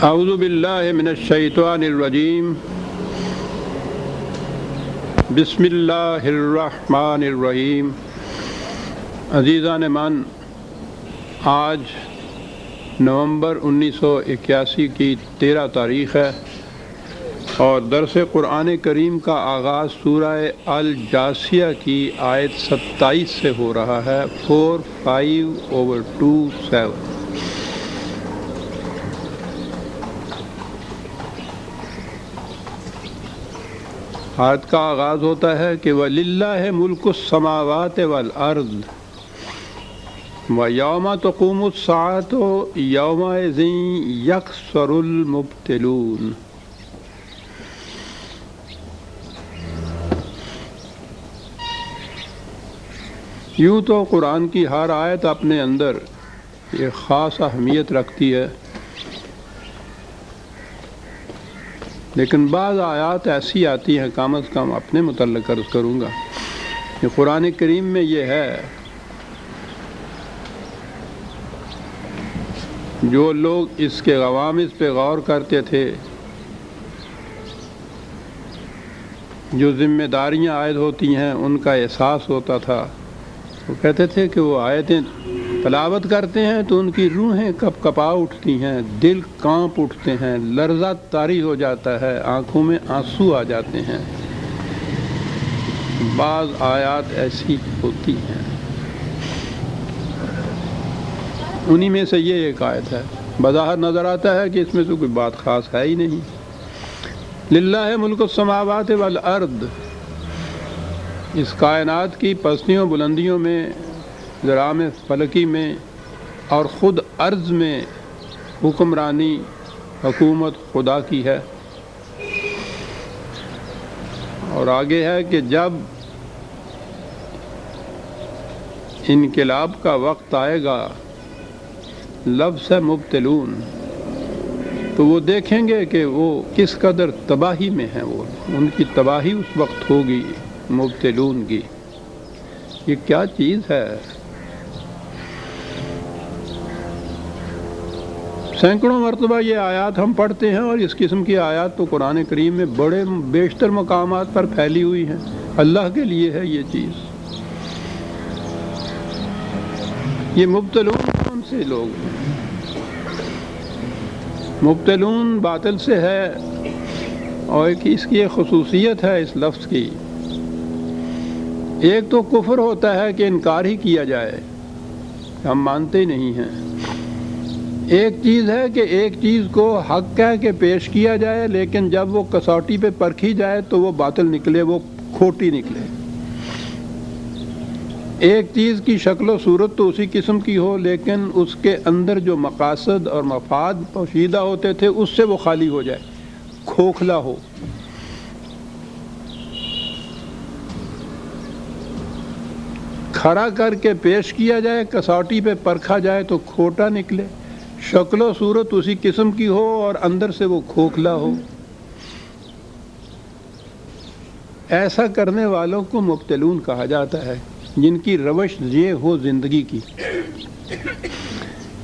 اعوذ باللہ من الشیطان الرجیم بسم اللہ الرحمن الرحیم۔ عزیزان من، آج نومبر 1981 کی 13 تاریخ ہے اور درس قرآن کریم کا آغاز سورہ الجاثیہ کی آیت 27 سے ہو رہا ہے۔ 4:5/2/7۔ آیت کا آغاز ہوتا ہے کہ وَلِلَّهِ مُلْكُ السَّمَاوَاتِ وَالْأَرْضِ وَيَوْمَ تَقُومُ السَّاعَةُ يَوْمَئِذٍ يَخْسَرُ الْمُبْطِلُونَ۔ یوں تو قرآن کی ہر آیت اپنے اندر ایک خاص اہمیت رکھتی ہے، لیکن بعض آیات ایسی آتی ہیں، کم از کم اپنے متعلق عرض کروں گا کہ قرآن کریم میں یہ ہے، جو لوگ اس کے غوامض پہ غور کرتے تھے، جو ذمہ داریاں عائد ہوتی ہیں ان کا احساس ہوتا تھا، وہ کہتے تھے کہ وہ آیتیں تلاوت کرتے ہیں تو ان کی روحیں کپ کپا اٹھتی ہیں، دل کانپ اٹھتے ہیں، لرزہ طاری ہو جاتا ہے، آنکھوں میں آنسو آ جاتے ہیں۔ بعض آیات ایسی ہوتی ہیں، انہی میں سے یہ ایک آیت ہے۔ بظاہر نظر آتا ہے کہ اس میں تو کوئی بات خاص ہے ہی نہیں۔ للہ ملک السماوات والارض، اس کائنات کی پستیوں بلندیوں میں، ذرام فلکی میں اور خود ارض میں حکمرانی، حکومت خدا کی ہے۔ اور آگے ہے کہ جب انقلاب کا وقت آئے گا، لفظ ہے مبتلون، تو وہ دیکھیں گے کہ وہ کس قدر تباہی میں ہیں، وہ ان کی تباہی اس وقت ہوگی مبتلون کی۔ یہ کیا چیز ہے؟ سینکڑوں مرتبہ یہ آیات ہم پڑھتے ہیں، اور اس قسم کی آیات تو قرآن کریم میں بڑے بیشتر مقامات پر پھیلی ہوئی ہیں۔ اللہ کے لیے ہے یہ چیز۔ یہ مبتلون کون سے لوگ ہیں؟ مبتلون باطل سے ہے، اور اس کی ایک خصوصیت ہے اس لفظ کی۔ ایک تو کفر ہوتا ہے کہ انکار ہی کیا جائے، ہم مانتے ہی نہیں ہیں۔ ایک چیز ہے کہ ایک چیز کو حق کہہ کے پیش کیا جائے، لیکن جب وہ کسوٹی پہ پرکھی جائے تو وہ باطل نکلے، وہ کھوٹی نکلے۔ ایک چیز کی شکل و صورت تو اسی قسم کی ہو، لیکن اس کے اندر جو مقاصد اور مفاد پوشیدہ ہوتے تھے اس سے وہ خالی ہو جائے، کھوکھلا ہو۔ کھڑا کر کے پیش کیا جائے، کسوٹی پہ پرکھا جائے تو کھوٹا نکلے، شکل و صورت اسی قسم کی ہو اور اندر سے وہ کھوکھلا ہو۔ ایسا کرنے والوں کو مبتلون کہا جاتا ہے، جن کی روش یہ ہو زندگی کی۔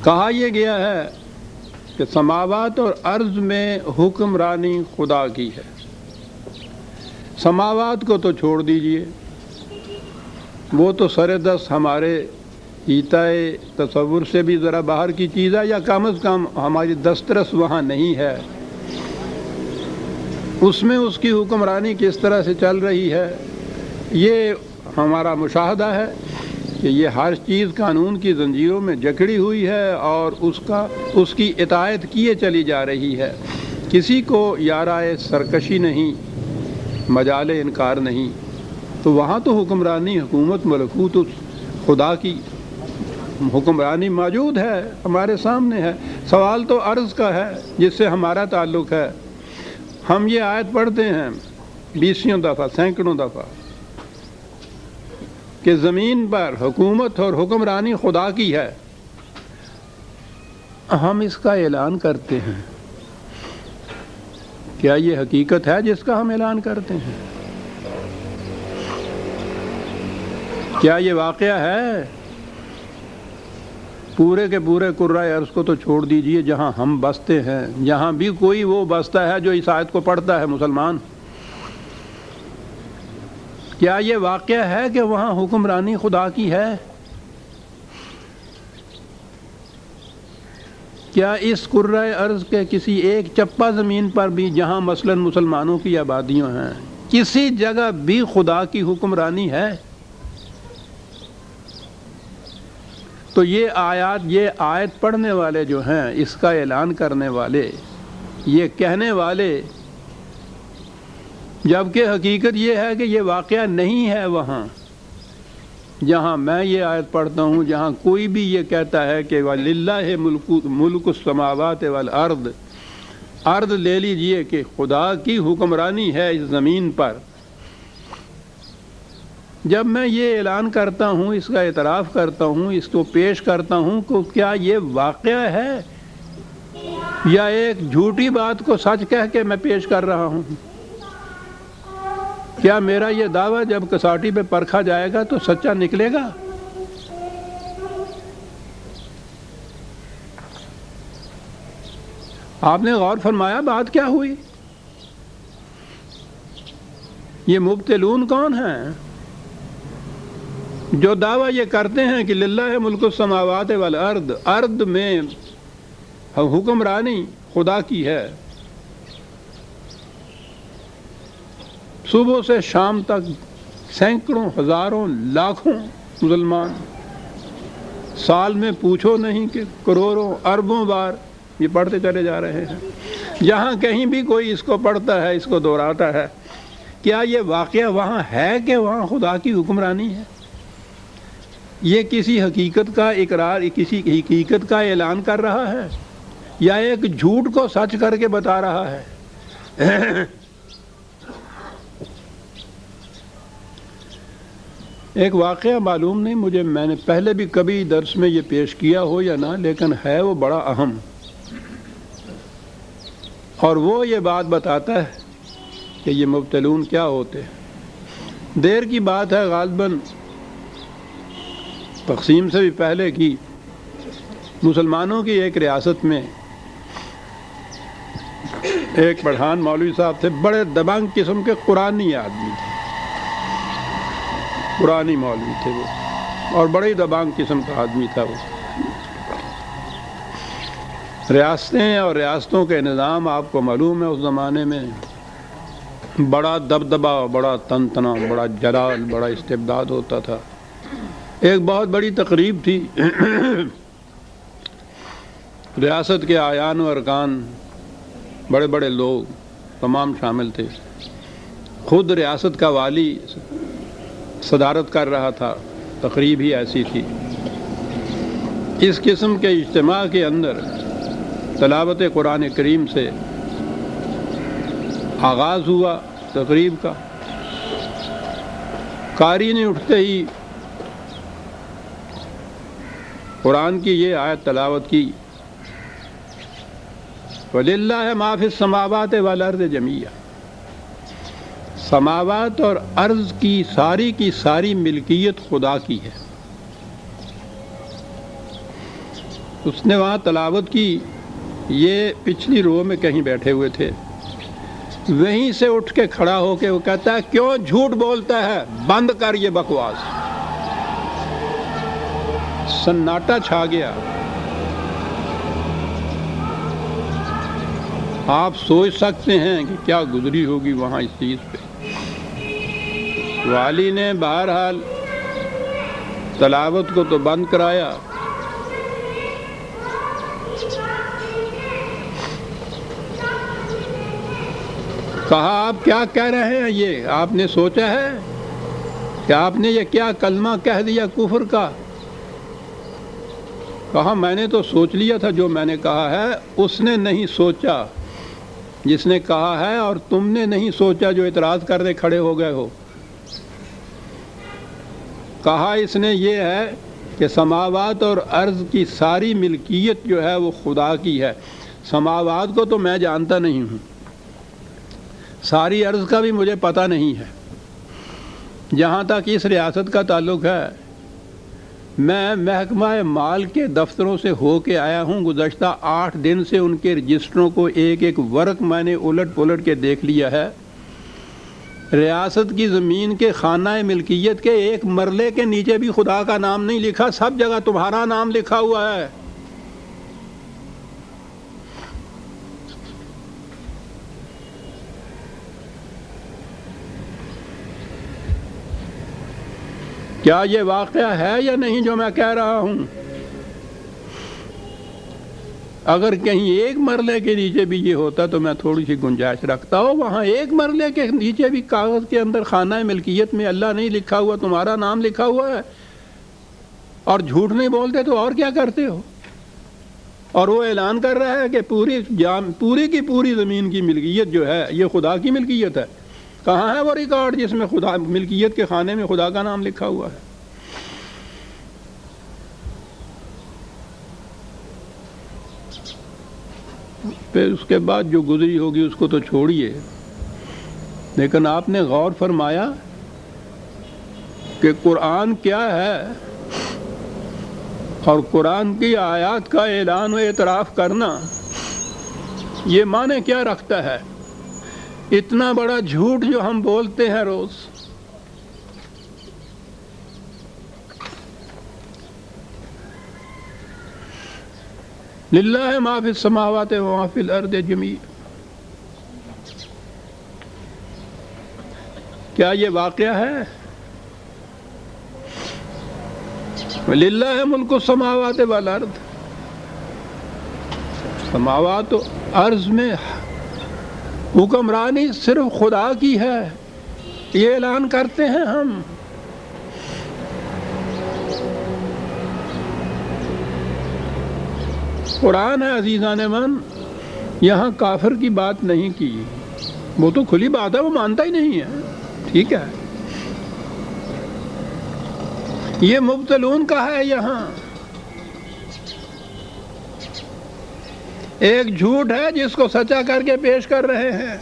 کہا یہ گیا ہے کہ سماوات اور ارض میں حکمرانی خدا کی ہے۔ سماوات کو تو چھوڑ دیجئے، وہ تو سر دست ہمارے حیطۂ تصور سے بھی ذرا باہر کی چیز ہے، یا کم از کم ہماری دسترس وہاں نہیں ہے۔ اس میں اس کی حکمرانی کس طرح سے چل رہی ہے، یہ ہمارا مشاہدہ ہے کہ یہ ہر چیز قانون کی زنجیروں میں جکڑی ہوئی ہے اور اس کی اطاعت کیے چلی جا رہی ہے۔ کسی کو یارائے سرکشی نہیں، مجال انکار نہیں۔ تو وہاں تو حکمرانی، حکومت، ملکوت خدا کی حکمرانی موجود ہے، ہمارے سامنے ہے۔ سوال تو عرض کا ہے جس سے ہمارا تعلق ہے۔ ہم یہ آیت پڑھتے ہیں 20 دفعہ، سینکڑوں دفعہ، کہ زمین پر حکومت اور حکمرانی خدا کی ہے۔ ہم اس کا اعلان کرتے ہیں۔ کیا یہ حقیقت ہے جس کا ہم اعلان کرتے ہیں؟ کیا یہ واقعہ ہے؟ پورے کے پورے قرۂ ارض کو تو چھوڑ دیجئے، جہاں ہم بستے ہیں، جہاں بھی کوئی وہ بستا ہے جو اس آیت کو پڑھتا ہے مسلمان، کیا یہ واقعہ ہے کہ وہاں حکمرانی خدا کی ہے؟ کیا اس قرۂ ارض کے کسی ایک چپا زمین پر بھی، جہاں مثلا مسلمانوں کی آبادیاں ہیں، کسی جگہ بھی خدا کی حکمرانی ہے؟ تو یہ آیت پڑھنے والے جو ہیں، اس کا اعلان کرنے والے، یہ کہنے والے، جبکہ حقیقت یہ ہے کہ یہ واقعہ نہیں ہے وہاں جہاں میں یہ آیت پڑھتا ہوں، جہاں کوئی بھی یہ کہتا ہے کہ وَلِلَّهِ مُلْكُ السَّمَاوَاتِ وَالْأَرْضِ، ارض لے لیجئے کہ خدا کی حکمرانی ہے اس زمین پر۔ جب میں یہ اعلان کرتا ہوں، اس کا اعتراف کرتا ہوں، اس کو پیش کرتا ہوں، تو کیا یہ واقعہ ہے یا ایک جھوٹی بات کو سچ کہہ کے میں پیش کر رہا ہوں؟ کیا میرا یہ دعویٰ جب کساٹی پہ پرکھا جائے گا تو سچا نکلے گا؟ آپ نے غور فرمایا بات کیا ہوئی؟ یہ مبتلون کون ہیں جو دعویٰ یہ کرتے ہیں کہ للہ ملک السماوات والارض، ارض میں حکمرانی خدا کی ہے؟ صبح سے شام تک سینکڑوں، ہزاروں، لاکھوں مسلمان، سال میں پوچھو نہیں کہ کروڑوں، اربوں بار یہ پڑھتے چلے جا رہے ہیں۔ جہاں کہیں بھی کوئی اس کو پڑھتا ہے، اس کو دہراتا ہے، کیا یہ واقعہ وہاں ہے کہ وہاں خدا کی حکمرانی ہے؟ یہ کسی حقیقت کا اقرار، کسی حقیقت کا اعلان کر رہا ہے یا ایک جھوٹ کو سچ کر کے بتا رہا ہے؟ ایک واقعہ معلوم نہیں مجھے، میں نے پہلے بھی کبھی درس میں یہ پیش کیا ہو یا نہ، لیکن ہے وہ بڑا اہم، اور وہ یہ بات بتاتا ہے کہ یہ مبتلون کیا ہوتے ہیں۔ دیر کی بات ہے، غالباً تقسیم سے بھی پہلے کی، مسلمانوں کی ایک ریاست میں ایک پٹھان مولوی صاحب تھے، بڑے دبنگ قسم کے قرآنی آدمی تھے، قرآنی مولوی تھے وہ، اور بڑے دبنگ قسم کا آدمی تھا وہ۔ ریاستیں اور ریاستوں کے نظام آپ کو معلوم ہے، اس زمانے میں بڑا دبدبا، بڑا تنتنا، بڑا جلال، بڑا استبداد ہوتا تھا۔ ایک بہت بڑی تقریب تھی، ریاست کے اعیان و ارکان، بڑے بڑے لوگ تمام شامل تھے، خود ریاست کا والی صدارت کر رہا تھا، تقریب ہی ایسی تھی۔ اس قسم کے اجتماع کے اندر تلاوت قرآن کریم سے آغاز ہوا تقریب کا۔ قاری نے اٹھتے ہی قرآن کی یہ آیت تلاوت کی، وَلِلَّهِ مَا فِي السَّمَاوَاتِ وَالْأَرْضِ جَمِيعًا، سماوات اور ارض کی ساری ملکیت خدا کی ہے۔ اس نے وہاں تلاوت کی، یہ پچھلی رو میں کہیں بیٹھے ہوئے تھے، وہیں سے اٹھ کے کھڑا ہو کے وہ کہتا ہے کیوں جھوٹ بولتا ہے، بند کر یہ بکواس۔ سناٹا چھا گیا۔ آپ سوچ سکتے ہیں کہ کیا گزری ہوگی وہاں اس چیز پہ۔ والی نے بہرحال تلاوت کو تو بند کرایا، کہا آپ کیا کہہ رہے ہیں، یہ آپ نے سوچا ہے کہ آپ نے یہ کیا کلمہ کہہ دیا کفر کا؟ کہا میں نے تو سوچ لیا تھا جو میں نے کہا ہے، اس نے نہیں سوچا جس نے کہا ہے، اور تم نے نہیں سوچا جو اعتراض کرنے کھڑے ہو گئے ہو۔ کہا اس نے یہ ہے کہ سماوات اور ارض کی ساری ملکیت جو ہے وہ خدا کی ہے۔ سماوات کو تو میں جانتا نہیں ہوں، ساری ارض کا بھی مجھے پتہ نہیں ہے۔ جہاں تک اس ریاست کا تعلق ہے، میں محکمہ مال کے دفتروں سے ہو کے آیا ہوں، گزشتہ 8 دن سے ان کے رجسٹروں کو ایک ایک ورق میں نے الٹ پلٹ کے دیکھ لیا ہے۔ ریاست کی زمین کے خانہ ملکیت کے ایک مرلے کے نیچے بھی خدا کا نام نہیں لکھا، سب جگہ تمہارا نام لکھا ہوا ہے۔ کیا یہ واقعہ ہے یا نہیں جو میں کہہ رہا ہوں؟ اگر کہیں ایک مرلے کے نیچے بھی یہ ہوتا تو میں تھوڑی سی گنجائش رکھتا ہوں، وہاں ایک مرلے کے نیچے بھی کاغذ کے اندر خانہ ملکیت میں اللہ نہیں لکھا ہوا، تمہارا نام لکھا ہوا ہے، اور جھوٹ نہیں بولتے تو اور کیا کرتے ہو؟ اور وہ اعلان کر رہا ہے کہ پوری کی پوری زمین کی ملکیت جو ہے یہ خدا کی ملکیت ہے۔ کہاں ہے وہ ریکارڈ جس میں خدا ملکیت کے خانے میں خدا کا نام لکھا ہوا ہے؟ پھر اس کے بعد جو گزری ہوگی اس کو تو چھوڑیے، لیکن آپ نے غور فرمایا کہ قرآن کیا ہے، اور قرآن کی آیات کا اعلان و اعتراف کرنا یہ معنی کیا رکھتا ہے؟ اتنا بڑا جھوٹ جو ہم بولتے ہیں روز، للہ ما فی السماوات و ما فی الارض جمیع، کیا یہ واقعہ ہے؟ للہ ملک السماوات والارض، سماوات و ارض میں حکمرانی صرف خدا کی ہے، یہ اعلان کرتے ہیں ہم۔ قرآن ہے عزیزان من، یہاں کافر کی بات نہیں کی، وہ تو کھلی بات ہے، وہ مانتا ہی نہیں ہے، ٹھیک ہے۔ یہ مبتلون کا ہے، یہاں ایک جھوٹ ہے جس کو سچا کر کے پیش کر رہے ہیں۔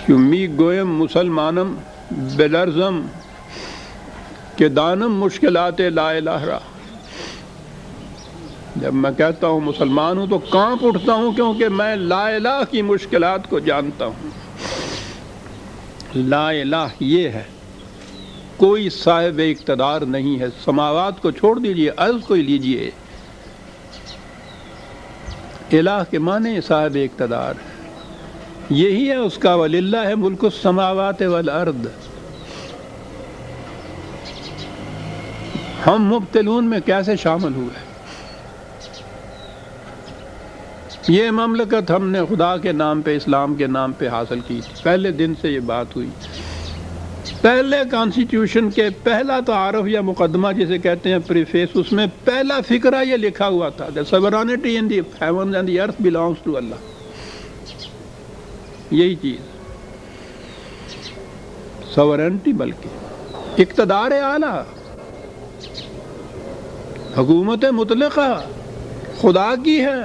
می گویم مسلمانم بلرزم کہ دانم مشکلات لا الہ را، جب میں کہتا ہوں مسلمان ہوں تو کانپ اٹھتا ہوں، کیونکہ میں لا الہ کی مشکلات کو جانتا ہوں۔ لا الہ یہ ہے، کوئی صاحب اقتدار نہیں ہے، سماوات کو چھوڑ دیجئے، ارض کو ہی لیجئے، الہ کے معنی صاحب اقتدار ہے، یہی ہے اس کا وَلِلَّهِ مُلْكُ السَّمَاوَاتِ وَالْأَرْضِ۔ ہم مبتلون میں کیسے شامل ہوئے؟ یہ مملکت ہم نے خدا کے نام پہ، اسلام کے نام پہ حاصل کی تھی، پہلے دن سے یہ بات ہوئی۔ پہلے کانسٹیٹیوشن کے پہلا تعارف یا مقدمہ جسے کہتے ہیں پریفیس، اس میں پہلا فقرہ یہ لکھا ہوا تھا The sovereignty in the heavens and the earth belongs to Allah۔ یہی چیز سوورنٹی، بلکہ اقتدار اعلیٰ، حکومت مطلقہ خدا کی ہے۔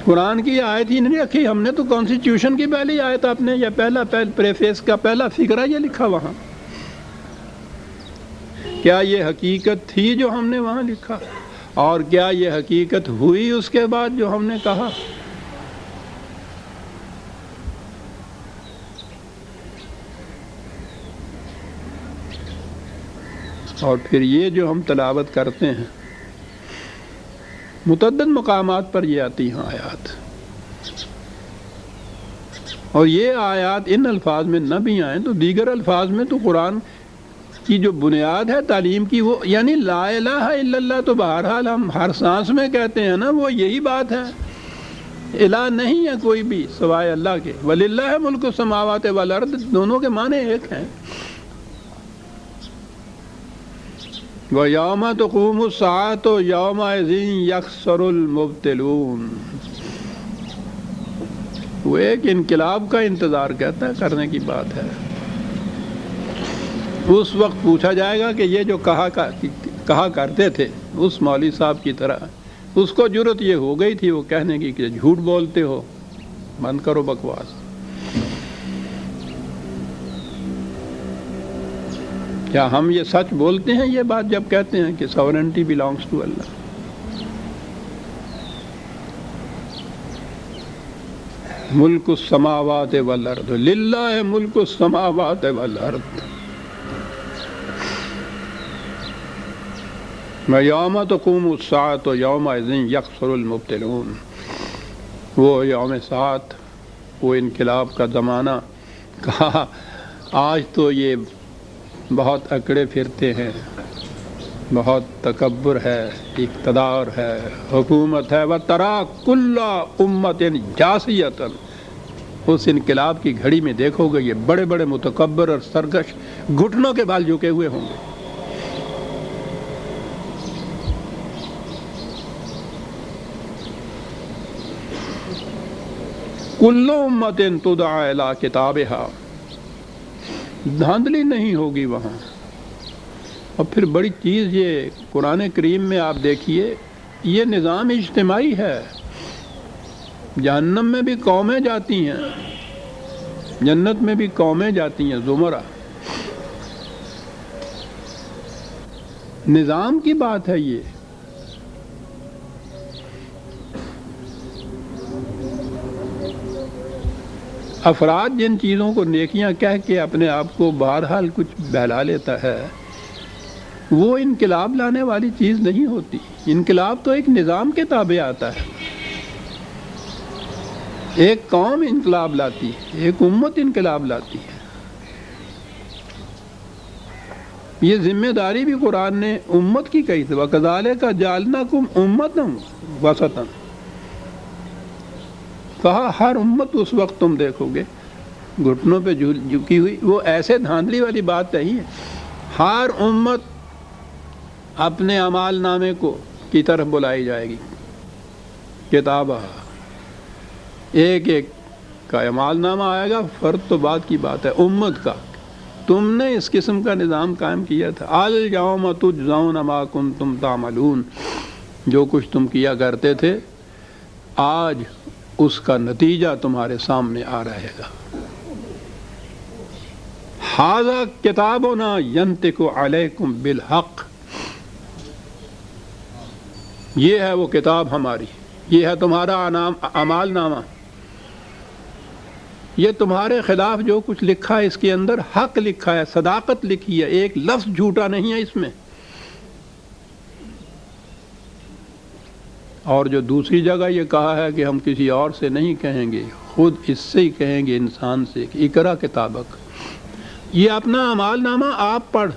قرآن کی آیت ہی نہیں رکھی ہم نے، تو کانسٹیٹیوشن کی پہلی آیت آپ نے، یا پہلا پریفیس کا پہلا فقرہ یہ لکھا وہاں۔ کیا یہ حقیقت تھی جو ہم نے وہاں لکھا؟ اور کیا یہ حقیقت ہوئی اس کے بعد جو ہم نے کہا؟ اور پھر یہ جو ہم تلاوت کرتے ہیں، متعدد مقامات پر یہ آتی ہیں آیات، اور یہ آیات ان الفاظ میں نہ بھی آئیں تو دیگر الفاظ میں تو قرآن کی جو بنیاد ہے تعلیم کی، وہ یعنی لا الہ الا اللہ تو بہرحال ہم ہر سانس میں کہتے ہیں نا، وہ یہی بات ہے۔ الہ نہیں ہے کوئی بھی سوائے اللہ کے، وَلِلَّهِ مُلْكُ السَّمَاوَاتِ وَالْأَرْضِ، دونوں کے معنی ایک ہیں۔ وَيَوْمَ تَقُومُ السَّاعَةُ يَوْمَئِذٍ يَخْسَرُ الْمُبْطِلُونَ، وہ ایک انقلاب کا انتظار کہتا ہے، کرنے کی بات ہے۔ اس وقت پوچھا جائے گا کہ یہ جو کہا کہا کرتے تھے اس مولوی صاحب کی طرح، اس کو جرت یہ ہو گئی تھی وہ کہنے کی کہ جھوٹ بولتے ہو، بند کرو بکواس۔ کیا ہم یہ سچ بولتے ہیں یہ بات جب کہتے ہیں کہ ساورنٹی بلانگس ٹو اللہ؟ ملک السماوات والارض للہ ملک السماوات والارض یوم تقوم الساعۃ یومئذ یخسر المبطلون۔ وہ یوم ساعت، وہ انقلاب کا زمانہ، کہا آج تو یہ بہت اکڑے پھرتے ہیں، بہت تکبر ہے، اقتدار ہے، حکومت ہے، وَتَرَىٰ كُلَّ أُمَّةٍ جَاثِيَةً۔ اس انقلاب کی گھڑی میں دیکھو گے یہ بڑے بڑے متکبر اور سرکش گھٹنوں کے بال جھکے ہوئے ہوں گے۔ کل امت تدعی الی کتابہا، دھاندلی نہیں ہوگی وہاں۔ اور پھر بڑی چیز یہ قرآن کریم میں آپ دیکھیے، یہ نظام اجتماعی ہے۔ جہنم میں بھی قومیں جاتی ہیں، جنت میں بھی قومیں جاتی ہیں، زمرہ۔ نظام کی بات ہے یہ۔ افراد جن چیزوں کو نیکیاں کہہ کے اپنے آپ کو بہرحال کچھ بہلا لیتا ہے، وہ انقلاب لانے والی چیز نہیں ہوتی۔ انقلاب تو ایک نظام کے تابع آتا ہے۔ ایک قوم انقلاب لاتی ہے، ایک امت انقلاب لاتی ہے۔ یہ ذمہ داری بھی قرآن نے امت کی کہی تھی، وَكَذَلِكَ جَعَلْنَاكُمْ أُمَّةً وَسَطًا۔ کہا ہر امت اس وقت تم دیکھو گے گھٹنوں پہ جھکی ہوئی، وہ ایسے دھاندلی والی بات نہیں ہے۔ ہر امت اپنے اعمال نامے کی طرف بلائی جائے گی، کتابہ، ایک ایک کا اعمال نامہ آئے گا۔ فرد تو بات کی بات ہے امت کا، تم نے اس قسم کا نظام قائم کیا تھا۔ اليوم تجزون ما کنتم تعملون، جو کچھ تم کیا کرتے تھے آج اس کا نتیجہ تمہارے سامنے آ رہے گا۔ ھذا کتابنا ینطق علیکم بالحق، یہ ہے وہ کتاب ہماری، یہ ہے تمہارا اعمال نامہ، یہ تمہارے خلاف جو کچھ لکھا ہے اس کے اندر حق لکھا ہے، صداقت لکھی ہے، ایک لفظ جھوٹا نہیں ہے اس میں۔ اور جو دوسری جگہ یہ کہا ہے کہ ہم کسی اور سے نہیں کہیں گے، خود اس سے ہی کہیں گے، انسان سے، کہ اقرا کتابک، یہ اپنا اعمال نامہ آپ پڑھ۔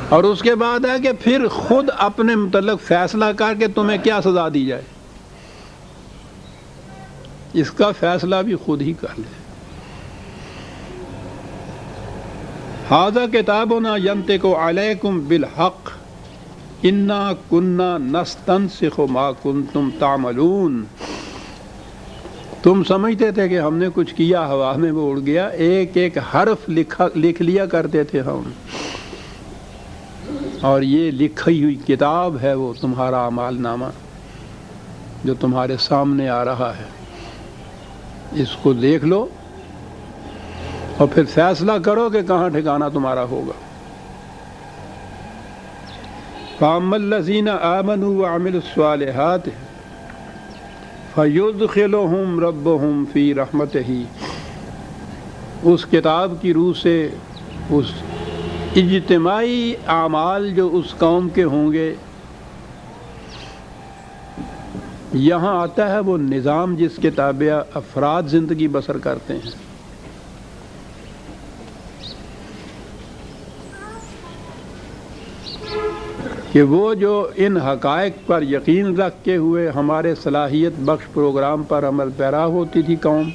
اور اس کے بعد ہے کہ پھر خود اپنے متعلق فیصلہ کر کے تمہیں کیا سزا دی جائے، اس کا فیصلہ بھی خود ہی کر لے۔ ھذا کتابنا ینطق علیکم بالحق انا کنا نستنسخ ما کنتم تعملون۔ تم سمجھتے تھے کہ ہم نے کچھ کیا، ہوا میں وہ اڑ گیا، ایک ایک حرف لکھ لیا کرتے تھے ہم، اور یہ لکھی ہوئی کتاب ہے وہ تمہارا اعمال نامہ جو تمہارے سامنے آ رہا ہے۔ اس کو دیکھ لو اور پھر فیصلہ کرو کہ کہاں ٹھکانہ تمہارا ہوگا۔ فَأَمَّا الَّذِينَ آمَنُوا وَعَمِلُوا الصَّالِحَاتِ فَيُدْخِلُهُمْ رَبُّهُمْ فِي رَحْمَتِهِ، اس کتاب کی روح سے اس اجتماعی اعمال جو اس قوم کے ہوں گے، یہاں آتا ہے وہ نظام جس کے تابع افراد زندگی بسر کرتے ہیں۔ کہ وہ جو ان حقائق پر یقین رکھ کے ہوئے ہمارے صلاحیت بخش پروگرام پر عمل پیرا ہوتی تھی قوم،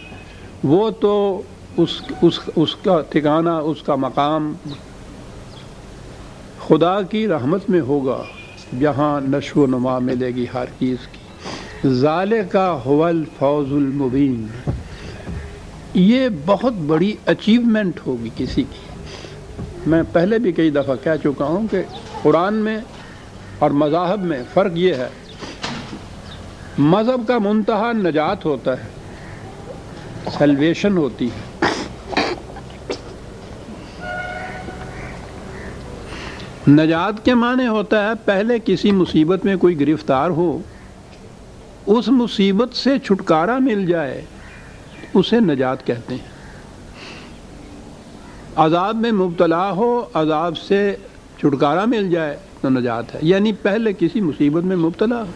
وہ تو اس کا ٹھکانہ، اس کا مقام خدا کی رحمت میں ہوگا، جہاں نشو و نما ملے گی ہر چیز کی۔ ذالک ھو الفوز المبین، یہ بہت بڑی اچیومنٹ ہوگی کسی کی۔ میں پہلے بھی کئی دفعہ کہہ چکا ہوں کہ قرآن میں اور مذاہب میں فرق یہ ہے، مذہب کا منتہا نجات ہوتا ہے، سیلویشن ہوتی ہے۔ نجات کے معنی ہوتا ہے پہلے کسی مصیبت میں کوئی گرفتار ہو، اس مصیبت سے چھٹکارا مل جائے، اسے نجات کہتے ہیں۔ عذاب میں مبتلا ہو، عذاب سے چھٹکارا مل جائے تو نجات ہے، یعنی پہلے کسی مصیبت میں مبتلا ہو۔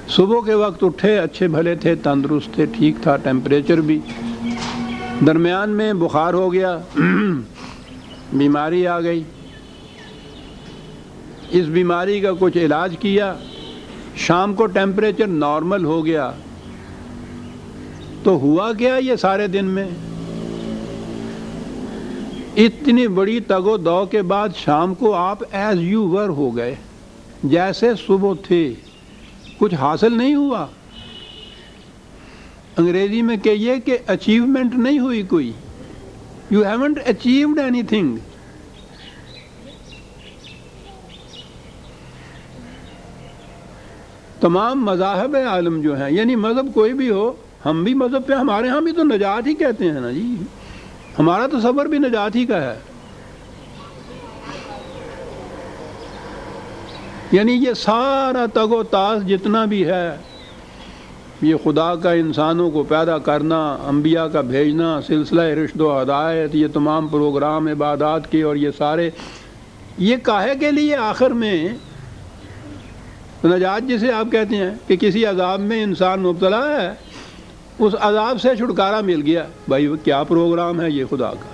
صبح کے وقت اٹھے، اچھے بھلے تھے، تندرست تھے، ٹھیک تھا ٹیمپریچر بھی، درمیان میں بخار ہو گیا، بیماری آ گئی، اس بیماری کا کچھ علاج کیا، شام کو ٹیمپریچر نارمل ہو گیا، تو ہوا کیا یہ سارے دن میں؟ اتنی بڑی تگ و دو کے بعد شام کو آپ ایز یو ور ہو گئے، جیسے صبح تھے، کچھ حاصل نہیں ہوا۔ انگریزی میں کہیے کہ اچیومنٹ نہیں ہوئی کوئی، you haven't achieved any thing. تمام مذاہب عالم جو ہیں، یعنی مذہب کوئی بھی ہو، ہم بھی مذہب پہ، ہمارے ہاں بھی تو نجات ہی کہتے ہیں نا جی، ہمارا تصور بھی نجات ہی کا ہے۔ یعنی یہ سارا تگ و تاس جتنا بھی ہے، یہ خدا کا انسانوں کو پیدا کرنا، انبیاء کا بھیجنا، سلسلہ رشد و ہدایت، یہ تمام پروگرام عبادات کے، اور یہ سارے، یہ کاہے کے لیے آخر میں نجات جسے آپ کہتے ہیں کہ کسی عذاب میں انسان مبتلا ہے، اس عذاب سے چھٹکارا مل گیا، بھائی کیا پروگرام ہے یہ خدا کا؟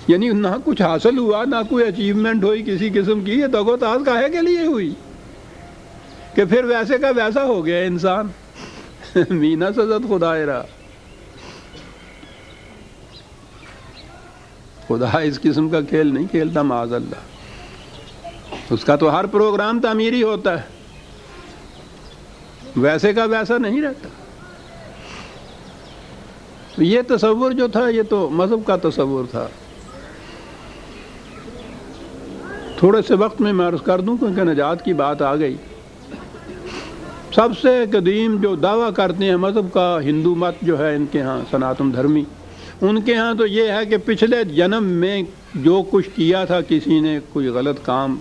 یعنی نہ کچھ حاصل ہوا، نہ کوئی اچیومنٹ ہوئی کسی قسم کی، یہ تگ و تاس کاہے کے لیے ہوئی کہ پھر ویسے کا ویسا ہو گیا انسان۔ مینا سزد خدائے را، خدا اس قسم کا کھیل نہیں کھیلتا معاذ اللہ، اس کا تو ہر پروگرام تعمیری ہوتا ہے، ویسے کا ویسا نہیں رہتا۔ یہ تصور جو تھا، یہ تو مذہب کا تصور تھا۔ تھوڑے سے وقت میں عرض کر دوں کیونکہ نجات کی بات آ گئی۔ سب سے قدیم جو دعویٰ کرتے ہیں مذہب کا، ہندو مت جو ہے ان کے ہاں، سناتن دھرمی، ان کے ہاں تو یہ ہے کہ پچھلے جنم میں جو کچھ کیا تھا کسی نے، کوئی غلط کام،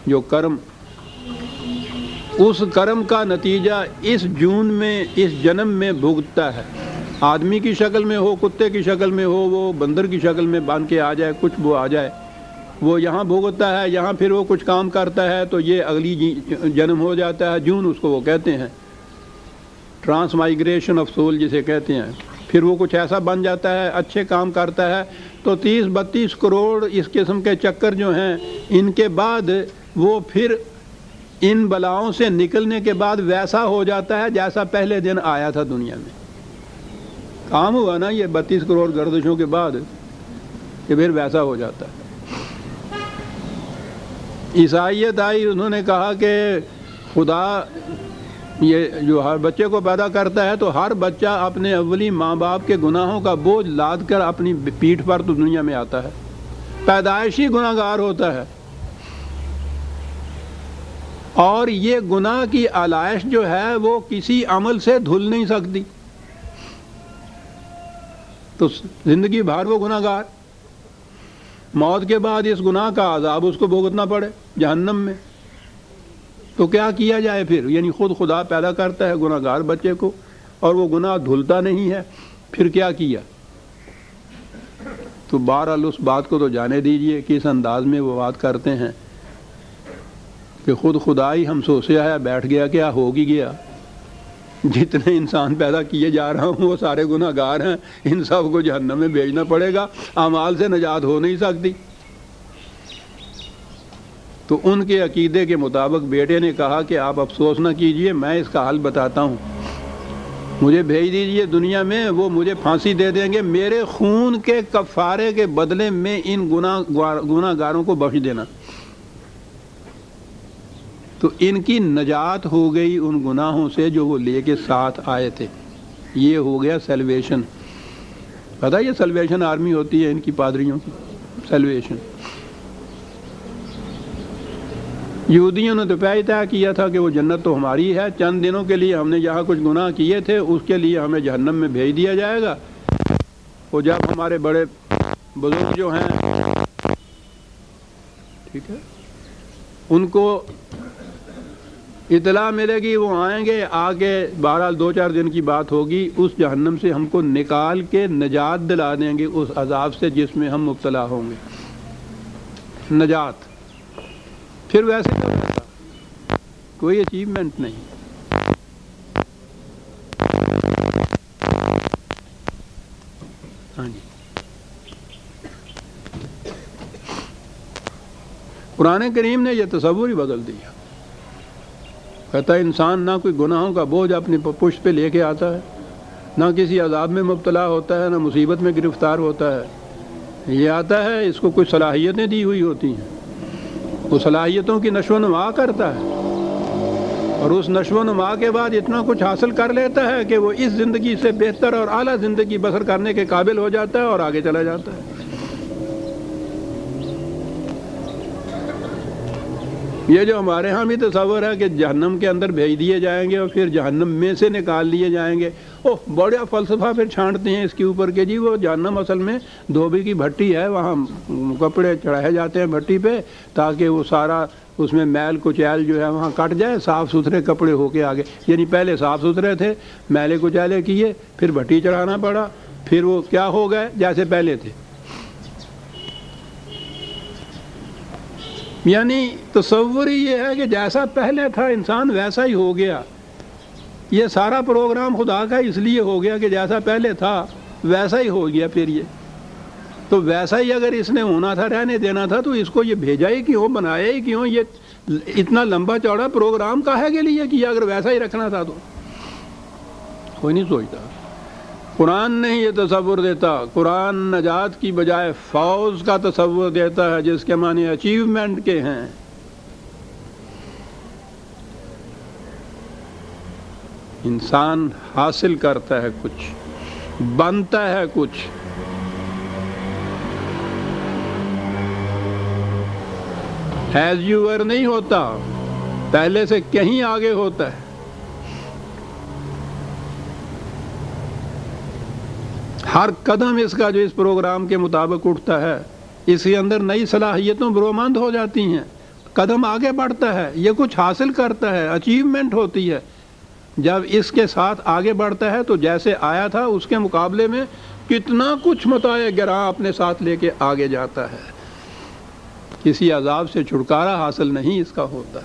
جو کرم، اس کرم کا نتیجہ اس جون میں، اس جنم میں بھگتتا ہے۔ آدمی کی شکل میں ہو، کتے کی شکل میں ہو، وہ بندر کی شکل میں بن کے آ جائے، کچھ وہ آ جائے، وہ یہاں بھگتتا ہے، یہاں پھر وہ کچھ کام کرتا ہے تو یہ اگلی جنم ہو جاتا ہے، جون اس کو وہ کہتے ہیں، ٹرانس مائگریشن آف سول جسے کہتے ہیں۔ پھر وہ کچھ ایسا بن جاتا ہے، اچھے کام کرتا ہے تو 30-32 کروڑ اس قسم کے چکر جو ہیں، ان کے بعد وہ پھر ان بلاؤں سے نکلنے کے بعد ویسا ہو جاتا ہے جیسا پہلے دن آیا تھا دنیا میں۔ کام ہوا نا یہ 32 کروڑ گردشوں کے بعد کہ پھر ویسا ہو جاتا ہے۔ عیسائیت آئی، انہوں نے کہا کہ خدا یہ جو ہر بچے کو پیدا کرتا ہے تو ہر بچہ اپنے اولی ماں باپ کے گناہوں کا بوجھ لاد کر اپنی پیٹھ پر تو دنیا میں آتا ہے، پیدائشی گناہ گار ہوتا ہے، اور یہ گناہ کی علائش جو ہے وہ کسی عمل سے دھل نہیں سکتی، تو زندگی بھر وہ گناہ گار، موت کے بعد اس گناہ کا عذاب اس کو بھگتنا پڑے جہنم میں۔ تو کیا کیا جائے پھر؟ یعنی خود خدا پیدا کرتا ہے گناہ گار بچے کو اور وہ گناہ دھلتا نہیں ہے، پھر کیا کیا؟ تو بہرحال اس بات کو تو جانے دیجئے کہ اس انداز میں وہ بات کرتے ہیں کہ خود خدائی ہم سوچے آیا بیٹھ گیا، کیا ہو گی گیا، جتنے انسان پیدا کیے جا رہا ہوں وہ سارے گناہ گار ہیں، ان سب کو جہنم میں بھیجنا پڑے گا، اعمال سے نجات ہو نہیں سکتی۔ تو ان کے عقیدے کے مطابق بیٹے نے کہا کہ آپ افسوس نہ کیجئے، میں اس کا حل بتاتا ہوں، مجھے بھیج دیجئے دنیا میں، وہ مجھے پھانسی دے دیں گے، میرے خون کے کفارے کے بدلے میں ان گناہ گاروں کو بخش دینا۔ تو ان کی نجات ہو گئی ان گناہوں سے جو وہ لے کے ساتھ آئے تھے۔ یہ ہو گیا سیلویشن. پتہ یہ سیلویشن آرمی ہوتی ہے ان کی پادریوں کی, سیلویشن. یہودیوں نے تو پہلے طے کیا تھا کہ وہ جنت تو ہماری ہے, چند دنوں کے لیے ہم نے جہاں کچھ گناہ کیے تھے اس کے لیے ہمیں جہنم میں بھیج دیا جائے گا. وہ جب ہمارے بڑے بزرگ جو ہیں, ٹھیک ہے, ان کو اطلاع ملے گی, وہ آئیں گے, آ کے بہرحال 2-4 دن کی بات ہوگی, اس جہنم سے ہم کو نکال کے نجات دلا دیں گے اس عذاب سے جس میں ہم مبتلا ہوں گے. نجات. پھر ویسے کوئی اچیومنٹ نہیں. ہاں جی, قرآن کریم نے یہ تصور ہی بدل دیا. کہتا ہے انسان نہ کوئی گناہوں کا بوجھ اپنی پشت پہ لے کے آتا ہے, نہ کسی عذاب میں مبتلا ہوتا ہے, نہ مصیبت میں گرفتار ہوتا ہے. یہ آتا ہے, اس کو کچھ صلاحیتیں دی ہوئی ہوتی ہیں, وہ صلاحیتوں کی نشو و نما کرتا ہے, اور اس نشو و نما کے بعد اتنا کچھ حاصل کر لیتا ہے کہ وہ اس زندگی سے بہتر اور اعلیٰ زندگی بسر کرنے کے قابل ہو جاتا ہے اور آگے چلا جاتا ہے. یہ جو ہمارے ہاں بھی تصور ہے کہ جہنم کے اندر بھیج دیے جائیں گے اور پھر جہنم میں سے نکال لیے جائیں گے, بڑا فلسفہ پھر چھانٹتے ہیں اس کے اوپر کہ جی وہ جہنم اصل میں دھوبی کی بھٹی ہے, وہاں کپڑے چڑھائے جاتے ہیں بھٹی پہ تاکہ وہ سارا اس میں میل کچیل جو ہے وہاں کٹ جائے, صاف ستھرے کپڑے ہو کے آگے. یعنی پہلے صاف ستھرے تھے, میلے کچیلے کیے, پھر بھٹی چڑھانا پڑا, پھر وہ کیا ہو گئے جیسے پہلے تھے. یعنی تصور ہی یہ ہے کہ جیسا پہلے تھا انسان ویسا ہی ہو گیا. یہ سارا پروگرام خدا کا اس لیے ہو گیا کہ جیسا پہلے تھا ویسا ہی ہو گیا. پھر یہ تو ویسا ہی اگر اس نے ہونا تھا, رہنے دینا تھا, تو اس کو یہ بھیجا ہی کیوں, بنایا ہی کیوں, یہ اتنا لمبا چوڑا پروگرام کاہے کے لیے کیا اگر ویسا ہی رکھنا تھا تو کوئی نہیں سوچتا. قرآن نہیں یہ تصور دیتا, قرآن نجات کی بجائے فوز کا تصور دیتا ہے جس کے معنی اچیومنٹ کے ہیں. انسان حاصل کرتا ہے کچھ, بنتا ہے کچھ. ایز یو ور نہیں ہوتا, پہلے سے کہیں آگے ہوتا ہے. ہر قدم اس کا جو اس پروگرام کے مطابق اٹھتا ہے, اس کے اندر نئی صلاحیتوں برومند ہو جاتی ہیں, قدم آگے بڑھتا ہے, یہ کچھ حاصل کرتا ہے, اچیومنٹ ہوتی ہے. جب اس کے ساتھ آگے بڑھتا ہے تو جیسے آیا تھا اس کے مقابلے میں کتنا کچھ متاع گراں اپنے ساتھ لے کے آگے جاتا ہے. کسی عذاب سے چھٹکارا حاصل نہیں اس کا ہوتا,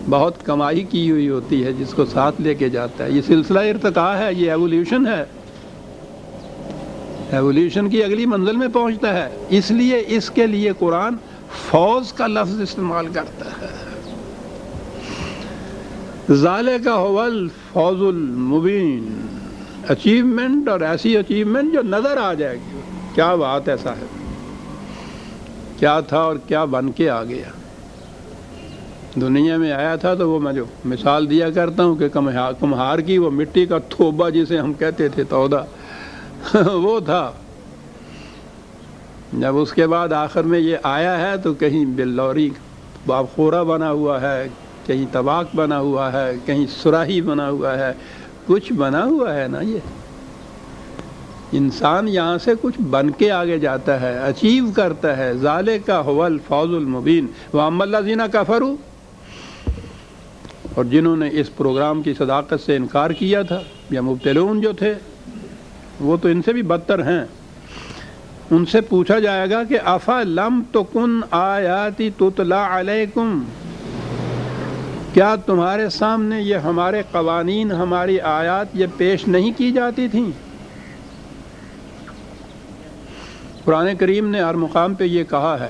بہت کمائی کی ہوئی ہوتی ہے جس کو ساتھ لے کے جاتا ہے. یہ سلسلہ ارتقاء ہے, یہ ایولیوشن ہے, ایولیوشن کی اگلی منزل میں پہنچتا ہے. اس لیے اس کے لیے قرآن فوز کا لفظ استعمال کرتا ہے. ذالک هو الفوز المبین, اچیومنٹ, اور ایسی اچیومنٹ جو نظر آ جائے گی. کیا بات ایسا ہے, کیا تھا اور کیا بن کے آ گیا. دنیا میں آیا تھا تو وہ میں جو مثال دیا کرتا ہوں کہ کمہار کی وہ مٹی کا تھوبا جسے ہم کہتے تھے تودا وہ تھا. جب اس کے بعد آخر میں یہ آیا ہے تو کہیں بلوری بابخورہ بنا ہوا ہے, کہیں طباق بنا ہوا ہے, کہیں سراہی بنا ہوا ہے, کچھ بنا ہوا ہے نا. یہ انسان یہاں سے کچھ بن کے آگے جاتا ہے, اچیو کرتا ہے. ذالک هو الفوز المبین واما الذین کفروا, اور جنہوں نے اس پروگرام کی صداقت سے انکار کیا تھا یا مبتلون جو تھے وہ تو ان سے بھی بدتر ہیں. ان سے پوچھا جائے گا کہ افلم تکن آیاتی تتلی علیکم, کیا تمہارے سامنے یہ ہمارے قوانین, ہماری آیات یہ پیش نہیں کی جاتی تھیں. قرآن کریم نے ہر مقام پہ یہ کہا ہے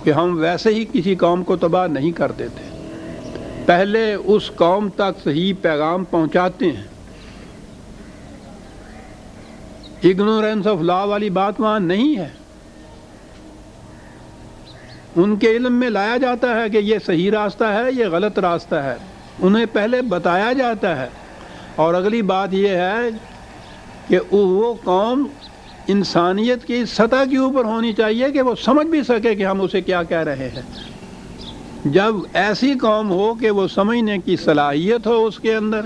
کہ ہم ویسے ہی کسی قوم کو تباہ نہیں کر دیتے, پہلے اس قوم تک صحیح پیغام پہنچاتے ہیں. اگنورینس آف لا والی بات وہاں نہیں ہے. ان کے علم میں لایا جاتا ہے کہ یہ صحیح راستہ ہے, یہ غلط راستہ ہے, انہیں پہلے بتایا جاتا ہے. اور اگلی بات یہ ہے کہ وہ قوم انسانیت کی سطح کے اوپر ہونی چاہیے کہ وہ سمجھ بھی سکے کہ ہم اسے کیا کہہ رہے ہیں۔ جب ایسی قوم ہو کہ وہ سمجھنے کی صلاحیت ہو، اس کے اندر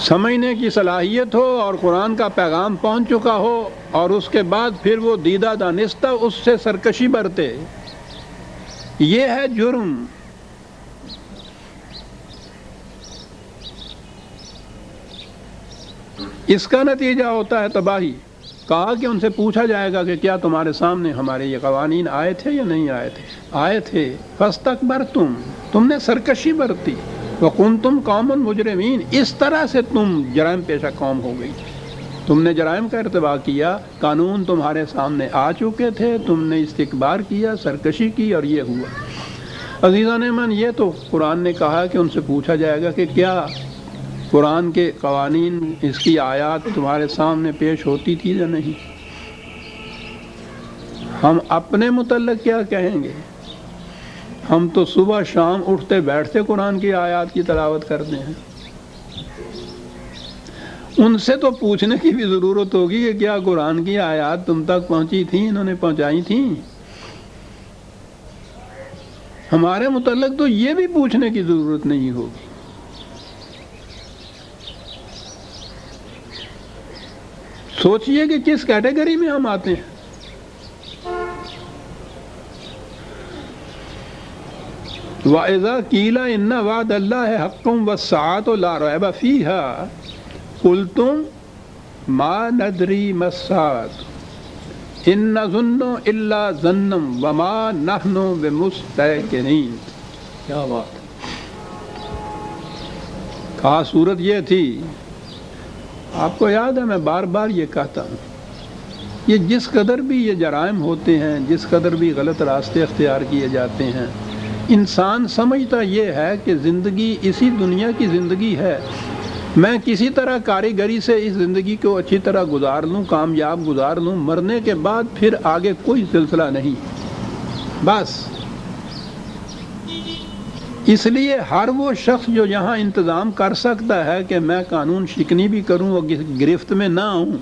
سمجھنے کی صلاحیت ہو اور قرآن کا پیغام پہنچ چکا ہو، اور اس کے بعد پھر وہ دیدہ دانستہ اس سے سرکشی برتے، یہ ہے جرم۔ اس کا نتیجہ ہوتا ہے تباہی۔ کہا کہ ان سے پوچھا جائے گا کہ کیا تمہارے سامنے ہمارے یہ قوانین آئے تھے یا نہیں آئے تھے؟ آئے تھے۔ فاستکبرتم، تم نے سرکشی برتی، وکنتم قوما مجرمین، اس طرح سے تم جرائم پیشہ قوم ہو گئی، تم نے جرائم کا ارتکاب کیا، قانون تمہارے سامنے آ چکے تھے، تم نے استکبار کیا، سرکشی کی، اور یہ ہوا۔ عزیزان من، یہ تو قرآن نے کہا کہ ان سے پوچھا جائے گا کہ کیا قرآن کے قوانین، اس کی آیات تمہارے سامنے پیش ہوتی تھی یا نہیں؟ ہم اپنے متعلق کیا کہیں گے؟ ہم تو صبح شام اٹھتے بیٹھتے قرآن کی آیات کی تلاوت کرتے ہیں۔ ان سے تو پوچھنے کی بھی ضرورت ہوگی کہ کیا قرآن کی آیات تم تک پہنچی تھیں، انہوں نے پہنچائی تھیں؟ ہمارے متعلق تو یہ بھی پوچھنے کی ضرورت نہیں ہوگی۔ سوچئے کہ کس کیٹیگری میں ہم آتے ہیں۔ وَإِذَا قِيلَ إِنَّ وَعْدَ اللَّهِ حَقٌّ وَالسَّاعَةُ لَا رَيْبَ فِيهَا قُلْتُمْ مَا نَدْرِي مَا السَّاعَةُ إِن نَّظُنُّ إِلَّا ظَنًّا وَمَا نَحْنُ بِمُسْتَيْقِنِينَ۔ کیا بات! کہا صورت یہ تھی، آپ کو یاد ہے میں بار بار یہ کہتا ہوں، یہ جس قدر بھی یہ جرائم ہوتے ہیں، جس قدر بھی غلط راستے اختیار کیے جاتے ہیں، انسان سمجھتا یہ ہے کہ زندگی اسی دنیا کی زندگی ہے، میں کسی طرح کاریگری سے اس زندگی کو اچھی طرح گزار لوں، کامیاب گزار لوں، مرنے کے بعد پھر آگے کوئی سلسلہ نہیں، بس۔ اس لیے ہر وہ شخص جو یہاں انتظام کر سکتا ہے کہ میں قانون شکنی بھی کروں اور گرفت میں نہ آؤں،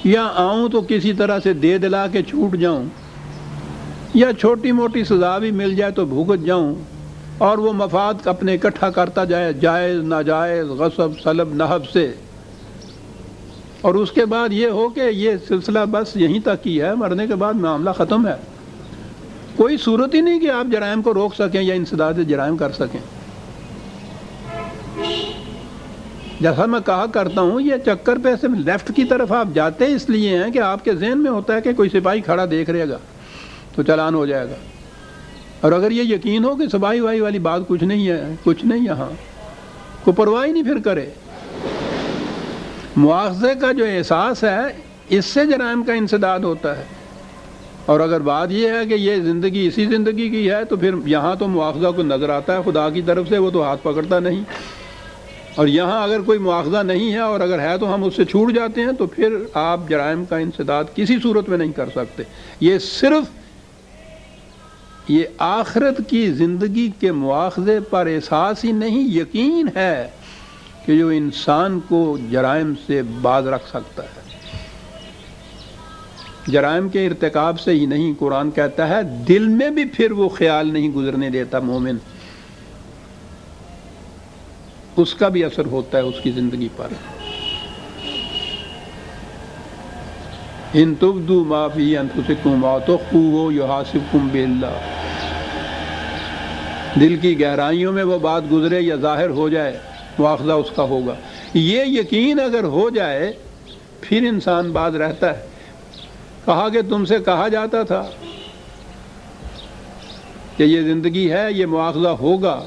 یا آؤں تو کسی طرح سے دے دلا کے چھوٹ جاؤں، یا چھوٹی موٹی سزا بھی مل جائے تو بھگت جاؤں، اور وہ مفاد اپنے اکٹھا کرتا جائے، جائز ناجائز، غصب سلب نہب سے، اور اس کے بعد یہ ہو کہ یہ سلسلہ بس یہیں تک ہی ہے، مرنے کے بعد معاملہ ختم ہے، کوئی صورت ہی نہیں کہ آپ جرائم کو روک سکیں یا انسداد جرائم کر سکیں۔ جیسا میں کہا کرتا ہوں، یہ چکر پہ سے لیفٹ کی طرف آپ جاتے اس لیے ہیں کہ آپ کے ذہن میں ہوتا ہے کہ کوئی سپاہی کھڑا دیکھ رہے گا تو چلان ہو جائے گا، اور اگر یہ یقین ہو کہ سپاہی والی بات کچھ نہیں ہے، کچھ نہیں، یہاں کوئی پرواہ نہیں پھر کرے۔ مواخذے کا جو احساس ہے، اس سے جرائم کا انسداد ہوتا ہے، اور اگر بات یہ ہے کہ یہ زندگی اسی زندگی کی ہے تو پھر یہاں تو مواخذہ کو نظر آتا ہے خدا کی طرف سے، وہ تو ہاتھ پکڑتا نہیں، اور یہاں اگر کوئی مواخذہ نہیں ہے اور اگر ہے تو ہم اس سے چھوٹ جاتے ہیں، تو پھر آپ جرائم کا انسداد کسی صورت میں نہیں کر سکتے۔ یہ صرف یہ آخرت کی زندگی کے مواخذے پر احساس ہی نہیں، یقین ہے کہ جو انسان کو جرائم سے باز رکھ سکتا ہے، جرائم کے ارتکاب سے ہی نہیں، قرآن کہتا ہے دل میں بھی پھر وہ خیال نہیں گزرنے دیتا مومن، اس کا بھی اثر ہوتا ہے اس کی زندگی پر۔ ان تبدوا ما فی انفسکم او تخفوہ یحاسبکم باللہ، دل کی گہرائیوں میں وہ بات گزرے یا ظاہر ہو جائے، مواخذہ اس کا ہوگا۔ یہ یقین اگر ہو جائے پھر انسان باز رہتا ہے۔ کہا کہ تم سے کہا جاتا تھا کہ یہ زندگی ہے، یہ مواخذہ ہوگا،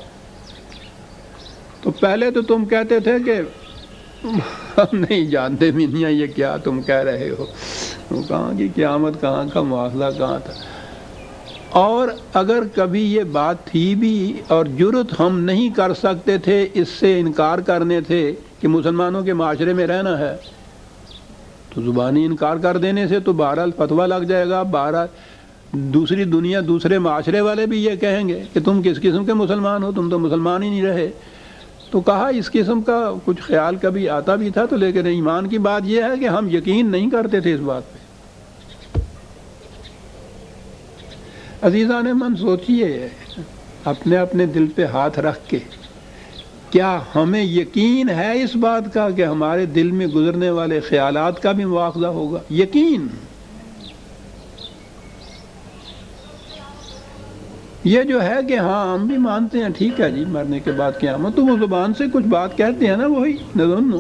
تو پہلے تو تم کہتے تھے کہ ہم نہیں جانتے میاں یہ کیا تم کہہ رہے ہو، کہاں کی قیامت، کہاں کا مواخذہ، کہاں تھا۔ اور اگر کبھی یہ بات تھی بھی اور جرت ہم نہیں کر سکتے تھے اس سے انکار کرنے تھے کہ مسلمانوں کے معاشرے میں رہنا ہے، تو زبانی انکار کر دینے سے تو بہرحال فتویٰ لگ جائے گا، بہرحال دوسری دنیا، دوسرے معاشرے والے بھی یہ کہیں گے کہ تم کس قسم کے مسلمان ہو، تم تو مسلمان ہی نہیں رہے، تو کہا اس قسم کا کچھ خیال کبھی آتا بھی تھا، تو لیکن ایمان کی بات یہ ہے کہ ہم یقین نہیں کرتے تھے اس بات پہ۔ عزیزان من، سوچئے اپنے اپنے دل پہ ہاتھ رکھ کے، کیا ہمیں یقین ہے اس بات کا کہ ہمارے دل میں گزرنے والے خیالات کا بھی مواخذہ ہوگا؟ یقین یہ جو ہے کہ ہاں ہم بھی مانتے ہیں، ٹھیک ہے جی مرنے کے بعد قیامت، تو وہ زبان سے کچھ بات کہتے ہیں نا، وہی نظنو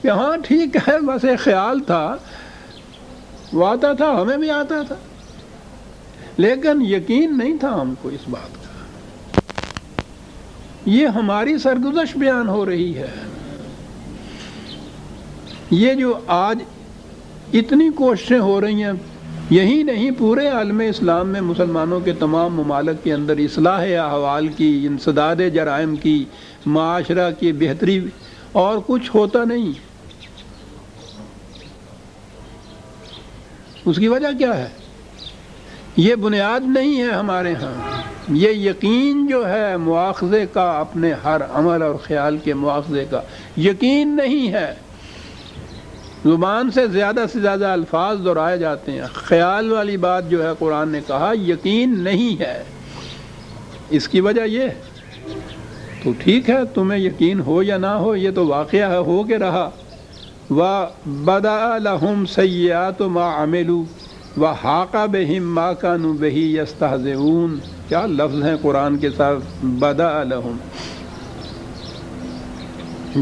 کہ ہاں ٹھیک ہے، بس ایک خیال تھا، وہ آتا تھا، ہمیں بھی آتا تھا، لیکن یقین نہیں تھا ہم کو اس بات کا۔ یہ ہماری سرگزشت بیان ہو رہی ہے۔ یہ جو آج اتنی کوششیں ہو رہی ہیں، یہی نہیں پورے عالم اسلام میں مسلمانوں کے تمام ممالک کے اندر اصلاح احوال کی، انسداد جرائم کی، معاشرہ کی بہتری، اور کچھ ہوتا نہیں۔ اس کی وجہ کیا ہے؟ یہ بنیاد نہیں ہے ہمارے ہاں، یہ یقین جو ہے مواخذے کا، اپنے ہر عمل اور خیال کے مواخذے کا یقین نہیں ہے۔ زبان سے زیادہ الفاظ دہرائے جاتے ہیں، خیال والی بات جو ہے قرآن نے کہا یقین نہیں ہے۔ اس کی وجہ یہ ہے، تو ٹھیک ہے تمہیں یقین ہو یا نہ ہو، یہ تو واقعہ ہے، ہو کے رہا۔ وَبَدَأَ لَهُمْ سَيِّئَاتُ مَا عَمِلُوا وَحَاقَ بِهِم مَّا كَانُوا بِهِ يَسْتَهْزِئُونَ۔ کیا لفظ ہیں قرآن کے ساتھ، بَدَأَ لَهُمْ،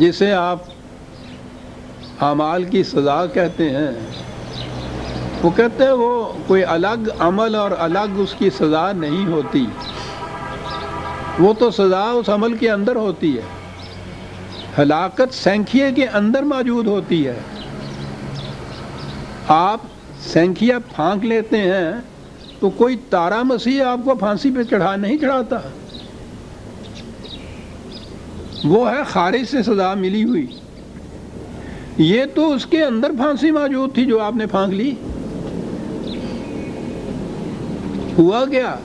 جسے آپ اعمال کی سزا کہتے ہیں۔ وہ کہتے ہیں وہ کوئی الگ عمل اور الگ اس کی سزا نہیں ہوتی، وہ تو سزا اس عمل کے اندر ہوتی ہے، ہلاکت سینکھیے کے اندر موجود ہوتی ہے۔ آپ سینکھیا پھانک لیتے ہیں تو کوئی تارا مسیح آپ کو پھانسی پہ نہیں چڑھاتا، وہ ہے خارج سے سزا ملی ہوئی۔ یہ تو اس کے اندر پھانسی موجود تھی جو آپ نے پھانک لی۔ ہوا کیا؟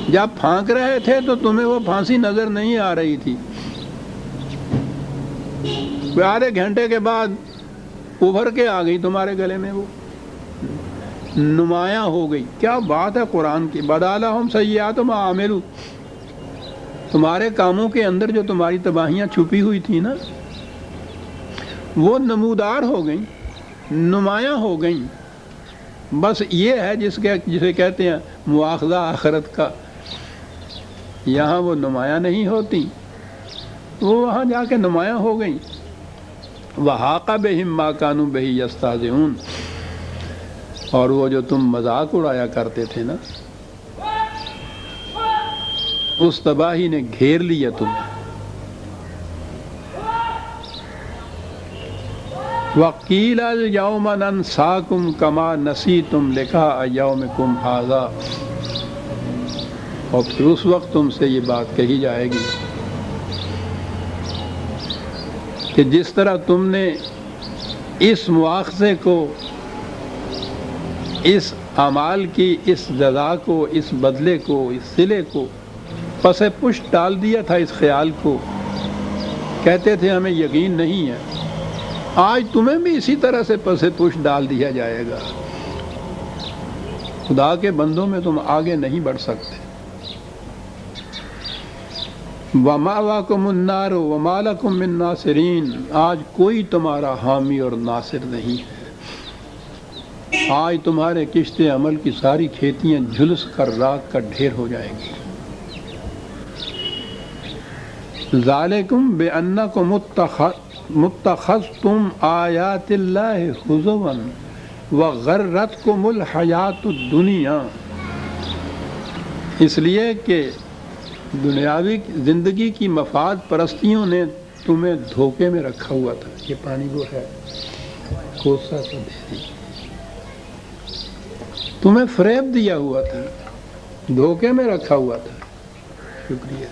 جب پھانک رہے تھے تو تمہیں وہ پھانسی نظر نہیں آ رہی تھی، آدھے گھنٹے کے بعد ابھر کے آ گئی تمہارے گلے میں، وہ نمایاں ہو گئی۔ کیا بات ہے قرآن کی، بَدَأَ لَهُمْ سَيِّئَاتُ مَا عَمِلُوا، تمہارے کاموں کے اندر جو تمہاری تباہیاں چھپی ہوئی تھی نا، وہ نمودار ہو گئیں، نمایاں ہو گئیں۔ بس یہ ہے جسے کہتے ہیں مواخذہ آخرت کا، یہاں وہ نمایاں نہیں ہوتی، وہ وہاں جا کے نمایاں ہو گئیں۔ وَحَاقَ بِهِم مَّا كَانُوا بِهِ يَسْتَهْزِئُونَ، اور وہ جو تم مذاق اڑایا کرتے تھے نا، اس تباہی نے گھیر لیا تمہیں۔ وَقِيلَ الْيَوْمَ نَنسَاكُمْ كَمَا نَسِيتُمْ لِقَاءَ يَوْمِكُمْ هَٰذَا، اور پھر اس وقت تم سے یہ بات کہی جائے گی کہ جس طرح تم نے اس مواخذے کو، اس اعمال کی اس جزا کو، اس بدلے کو، اس صلے کو پس پشت ڈال دیا تھا، اس خیال کو کہتے تھے ہمیں یقین نہیں ہے، آج تمہیں بھی اسی طرح سے پس پشت ڈال دیا جائے گا۔ خدا کے بندوں میں تم آگے نہیں بڑھ سکتے۔ وَمَأْوَاكُمُ النَّارُ وَمَا لَكُم مِّن نَّاصِرِينَ، آج کوئی تمہارا حامی اور ناصر نہیں ہے۔ آج تمہارے کشت عمل کی ساری کھیتیاں جھلس کر راکھ کا ڈھیر ہو جائیں گی۔ ذَلِكُمْ بِأَنَّكُمْ مُتَّخَذْتُمْ آیَاتِ اللَّهِ هُزُوًا وَغَرَّتْكُمُ الْحَیَاةُ الدُّنْیَا، اس لیے کہ دنیاوی زندگی کی مفاد پرستیوں نے تمہیں دھوکے میں رکھا ہوا تھا۔ یہ پانی وہ ہے، کوسا سا دے دی، تمہیں فریب دیا ہوا تھا، دھوکے میں رکھا ہوا تھا۔ شکریہ۔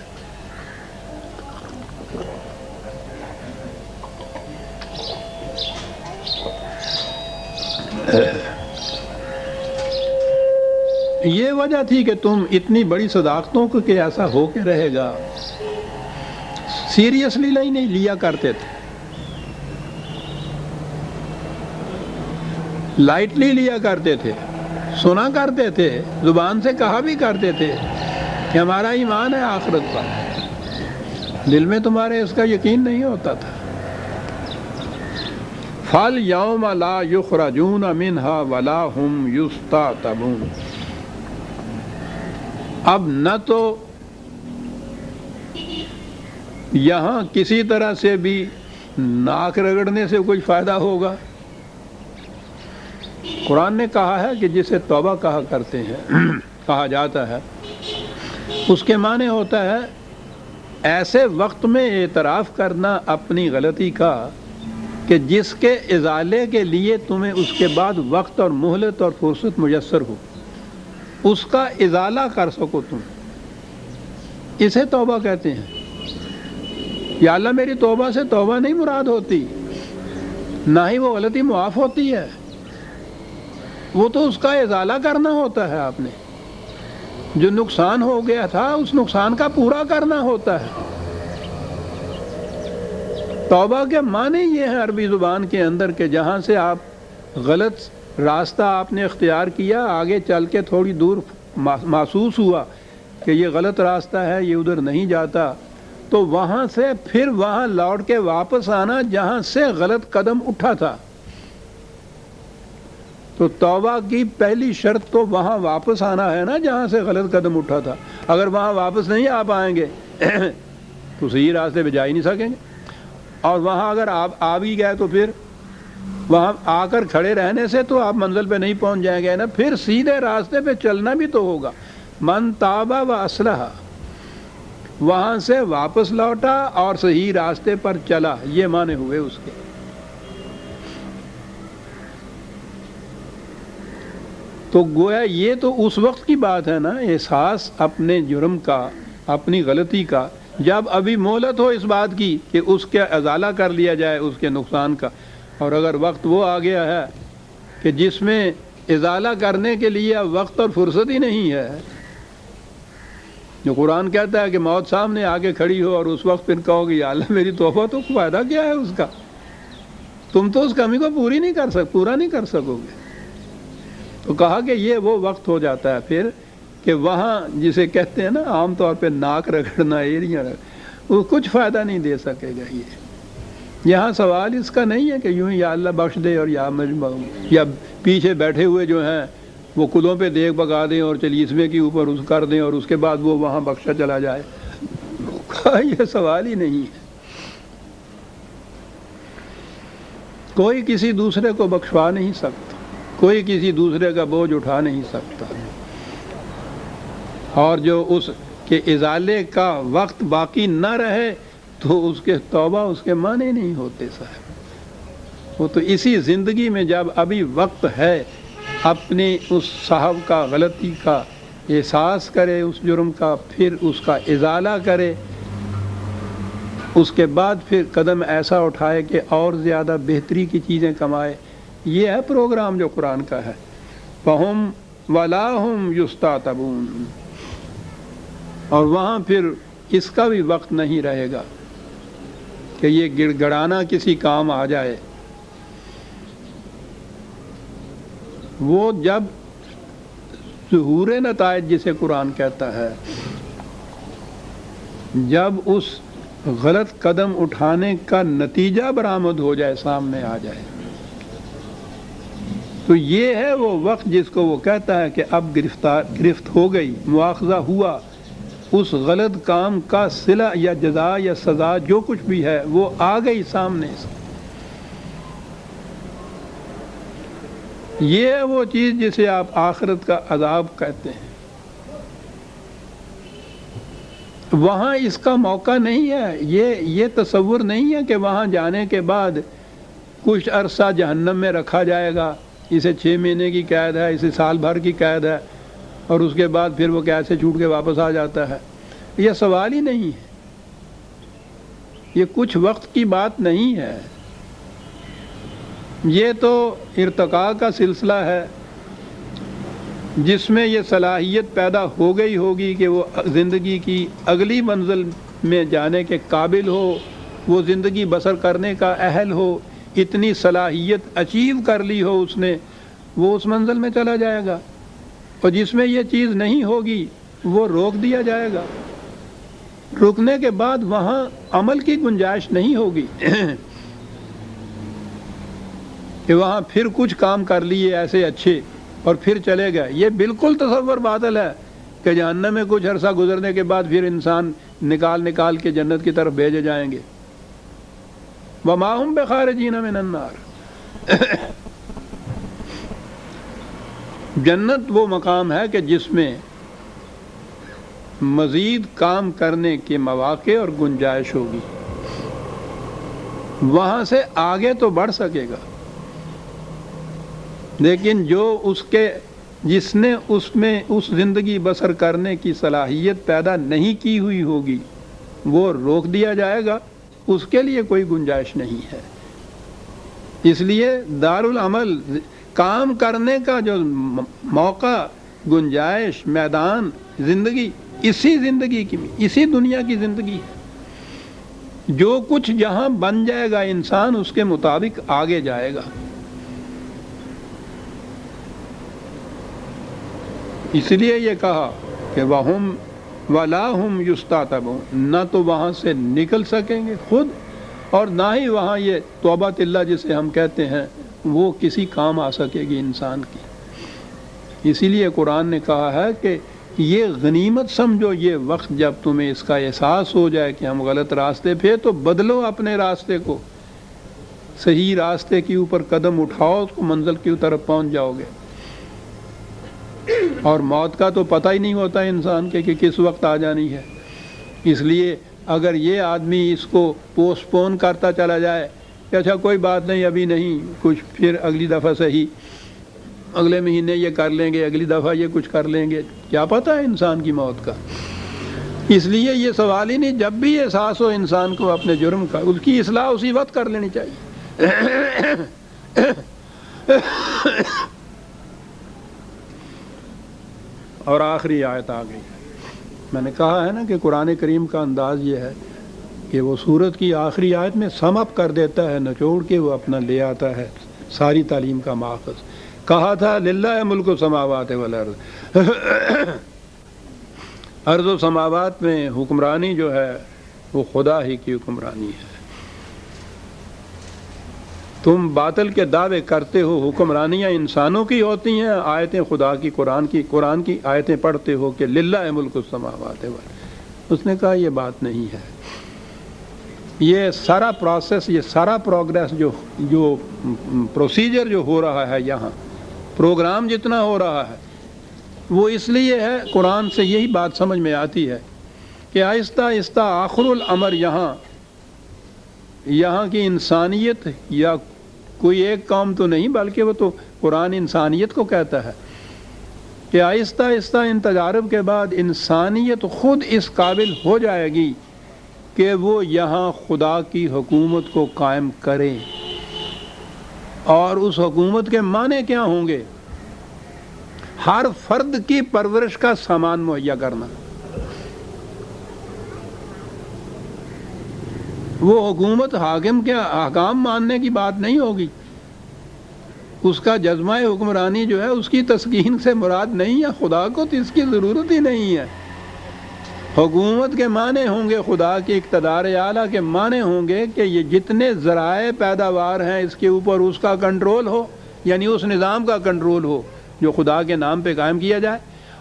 یہ وجہ تھی کہ تم اتنی بڑی صداقتوں کو کہ ایسا ہو کے رہے گا، سیریسلی نہیں لیا کرتے تھے، لائٹلی لیا کرتے تھے، سنا کرتے تھے، زبان سے کہا بھی کرتے تھے کہ ہمارا ایمان ہے آخرت پر، دل میں تمہارے اس کا یقین نہیں ہوتا تھا۔ فَالْيَوْمَ لَا يُخْرَجُونَ مِنْهَا وَلَا هُمْ يُسْتَعْتَبُونَ، اب نہ تو یہاں کسی طرح سے بھی ناک رگڑنے سے کوئی فائدہ ہوگا۔ قرآن نے کہا ہے کہ جسے توبہ کہا کرتے ہیں، کہا جاتا ہے، اس کے معنی ہوتا ہے ایسے وقت میں اعتراف کرنا اپنی غلطی کا کہ جس کے ازالے کے لیے تمہیں اس کے بعد وقت اور مہلت اور فرصت میسر ہو، اس کا ازالہ کر سکو تم، اسے توبہ کہتے ہیں۔ یا اللہ میری توبہ سے توبہ نہیں مراد ہوتی، نہ ہی وہ غلطی معاف ہوتی ہے، وہ تو اس کا ازالہ کرنا ہوتا ہے۔ آپ نے جو نقصان ہو گیا تھا اس نقصان کا پورا کرنا ہوتا ہے۔ توبہ کے معنی یہ ہے عربی زبان کے اندر کہ جہاں سے آپ غلط راستہ آپ نے اختیار کیا، آگے چل کے تھوڑی دور محسوس ہوا کہ یہ غلط راستہ ہے، یہ ادھر نہیں جاتا، تو وہاں سے پھر وہاں لوٹ کے واپس آنا جہاں سے غلط قدم اٹھا تھا۔ تو توبہ کی پہلی شرط تو وہاں واپس آنا ہے نا جہاں سے غلط قدم اٹھا تھا۔ اگر وہاں واپس نہیں آ پائیں گے تو صحیح راستے پہ جا ہی نہیں سکیں گے، اور وہاں اگر آپ آ بھی گئے تو پھر وہاں آ کر کھڑے رہنے سے تو آپ منزل پہ نہیں پہنچ جائیں گے نا، پھر سیدھے راستے پہ چلنا بھی تو ہوگا۔ من تابہ و اصلح، وہاں سے واپس لوٹا اور صحیح راستے پر چلا، یہ معنی ہوئے اس کے۔ تو گویا یہ تو اس وقت کی بات ہے نا، احساس اپنے جرم کا، اپنی غلطی کا، جب ابھی مہلت ہو اس بات کی کہ اس کے ازالہ کر لیا جائے اس کے نقصان کا، اور اگر وقت وہ آ گیا ہے کہ جس میں ازالہ کرنے کے لیے اب وقت اور فرصت ہی نہیں ہے، جو قرآن کہتا ہے کہ موت سامنے آ کے کھڑی ہو اور اس وقت پھر کہو گے یا اللہ میری توبہ، تو فائدہ کیا ہے اس کا؟ تم تو اس کمی کو پورا نہیں کر سکو گے۔ تو کہا کہ یہ وہ وقت ہو جاتا ہے پھر کہ وہاں جسے کہتے ہیں نا عام طور پہ ناک رگڑنا، ایڑیاں وہ کچھ فائدہ نہیں دے سکے گا۔ یہاں سوال اس کا نہیں ہے کہ یوں ہی یا اللہ بخش دے اور یا پیچھے بیٹھے ہوئے جو ہیں وہ کلوں پہ دیگ پکا دیں اور چلیسوے کے اوپر اس کر دیں اور اس کے بعد وہ وہاں بخشا چلا جائے، یہ سوال ہی نہیں ہے۔ کوئی کسی دوسرے کو بخشوا نہیں سکتا، کوئی کسی دوسرے کا بوجھ اٹھا نہیں سکتا، اور جو اس کے ازالے کا وقت باقی نہ رہے تو اس کے توبہ اس کے معنی نہیں ہوتے صاحب۔ وہ تو اسی زندگی میں جب ابھی وقت ہے اپنی اس صاحب کا، غلطی کا احساس کرے، اس جرم کا، پھر اس کا ازالہ کرے، اس کے بعد پھر قدم ایسا اٹھائے کہ اور زیادہ بہتری کی چیزیں کمائے۔ یہ ہے پروگرام جو قرآن کا ہے۔ فَهُمْ وَلَا هُمْ يُسْتَعْتَبُونَ، اور وہاں پھر اس کا بھی وقت نہیں رہے گا کہ یہ گڑ گڑانا کسی کام آ جائے۔ وہ جب ظہور نتائج جسے قرآن کہتا ہے، جب اس غلط قدم اٹھانے کا نتیجہ برآمد ہو جائے، سامنے آ جائے، تو یہ ہے وہ وقت جس کو وہ کہتا ہے کہ اب گرفت ہو گئی، مواخذہ ہوا، اس غلط کام کا صلہ یا جزا یا سزا جو کچھ بھی ہے وہ آ گئی سامنے سے۔ یہ ہے وہ چیز جسے آپ آخرت کا عذاب کہتے ہیں۔ وہاں اس کا موقع نہیں ہے، یہ تصور نہیں ہے کہ وہاں جانے کے بعد کچھ عرصہ جہنم میں رکھا جائے گا، اسے 6 مہینے کی قید ہے، اسے سال بھر کی قید ہے، اور اس کے بعد پھر وہ قید سے چھوٹ کے واپس آ جاتا ہے۔ یہ سوال ہی نہیں ہے، یہ کچھ وقت کی بات نہیں ہے، یہ تو ارتقاء کا سلسلہ ہے جس میں یہ صلاحیت پیدا ہو گئی ہوگی کہ وہ زندگی کی اگلی منزل میں جانے کے قابل ہو، وہ زندگی بسر کرنے کا اہل ہو، اتنی صلاحیت اچیو کر لی ہو اس نے، وہ اس منزل میں چلا جائے گا، اور جس میں یہ چیز نہیں ہوگی وہ روک دیا جائے گا۔ رکنے کے بعد وہاں عمل کی گنجائش نہیں ہوگی کہ وہاں پھر کچھ کام کر لیے ایسے اچھے اور پھر چلے گئے۔ یہ بالکل تصور باطل ہے کہ جہنم میں کچھ عرصہ گزرنے کے بعد پھر انسان نکال کے جنت کی طرف بھیجے جائیں گے۔ وَمَا هُمْ بِخَارِجِينَ مِنَ النَّارِ۔ جنت وہ مقام ہے کہ جس میں مزید کام کرنے کے مواقع اور گنجائش ہوگی، وہاں سے آگے تو بڑھ سکے گا، لیکن جس نے اس میں اس زندگی بسر کرنے کی صلاحیت پیدا نہیں کی ہوئی ہوگی وہ روک دیا جائے گا، اس کے لیے کوئی گنجائش نہیں ہے۔ اس لیے دارالعمل کام کرنے کا جو موقع، گنجائش، میدان زندگی، اسی زندگی کی، اسی دنیا کی زندگی ہے۔ جو کچھ جہاں بن جائے گا انسان اس کے مطابق آگے جائے گا۔ اس لیے یہ کہا کہ وَهُمْ وَلَا هُمْ يُسْتَعْتَبُونَ، نہ تو وہاں سے نکل سکیں گے خود، اور نہ ہی وہاں یہ توبہ اللہ جسے ہم کہتے ہیں وہ کسی کام آ سکے گی انسان کی۔ اسی لیے قرآن نے کہا ہے کہ یہ غنیمت سمجھو یہ وقت جب تمہیں اس کا احساس ہو جائے کہ ہم غلط راستے پہ، تو بدلو اپنے راستے کو، صحیح راستے کے اوپر قدم اٹھاؤ تو منزل کی طرف پہنچ جاؤ گے۔ اور موت کا تو پتہ ہی نہیں ہوتا انسان کے کہ کس وقت آ جانی ہے۔ اس لیے اگر یہ آدمی اس کو پوسٹ پون کرتا چلا جائے کہ اچھا کوئی بات نہیں ابھی نہیں، کچھ پھر اگلی دفعہ صحیح، اگلے مہینے یہ کر لیں گے، اگلی دفعہ یہ کچھ کر لیں گے، کیا پتہ ہے انسان کی موت کا۔ اس لیے یہ سوال ہی نہیں، جب بھی احساس ہو انسان کو اپنے جرم کا، اس کی اصلاح اسی وقت کر لینی چاہیے۔ اور آخری آیت آ گئی۔ میں نے کہا ہے نا کہ قرآن کریم کا انداز یہ ہے کہ وہ سورت کی آخری آیت میں سم اپ کر دیتا ہے، نچوڑ کے وہ اپنا لے آتا ہے ساری تعلیم کا ماخذ۔ کہا تھا للہ ملک السماوات والارض، ارض و سماوات میں حکمرانی جو ہے وہ خدا ہی کی حکمرانی ہے۔ تم باطل کے دعوے کرتے ہو، حکمرانیاں انسانوں کی ہوتی ہیں، آیتیں خدا کی، قرآن کی آیتیں پڑھتے ہو کہ للہ ملک السماوات والارض۔ اس نے کہا یہ بات نہیں ہے۔ یہ سارا پروسیس، یہ سارا پروگریس جو پروسیجر جو ہو رہا ہے یہاں، پروگرام جتنا ہو رہا ہے، وہ اس لیے ہے، قرآن سے یہی بات سمجھ میں آتی ہے کہ آہستہ آہستہ آخر الامر یہاں کی انسانیت، یا کوئی ایک قوم تو نہیں بلکہ وہ تو قرآن انسانیت کو کہتا ہے کہ آہستہ آہستہ ان تجارب کے بعد انسانیت خود اس قابل ہو جائے گی کہ وہ یہاں خدا کی حکومت کو قائم کرے۔ اور اس حکومت کے معنی کیا ہوں گے؟ ہر فرد کی پرورش کا سامان مہیا کرنا۔ وہ حکومت حاکم کے احکام ماننے کی بات نہیں ہوگی، اس کا جذبہ حکمرانی جو ہے اس کی تسکین سے مراد نہیں ہے، خدا کو تو اس کی ضرورت ہی نہیں ہے۔ حکومت کے معنی ہوں گے خدا کے اقتدار اعلیٰ کے معنی ہوں گے کہ یہ جتنے ذرائع پیداوار ہیں اس کے اوپر اس کا کنٹرول ہو، یعنی اس نظام کا کنٹرول ہو جو خدا کے نام پہ قائم کیا جائے،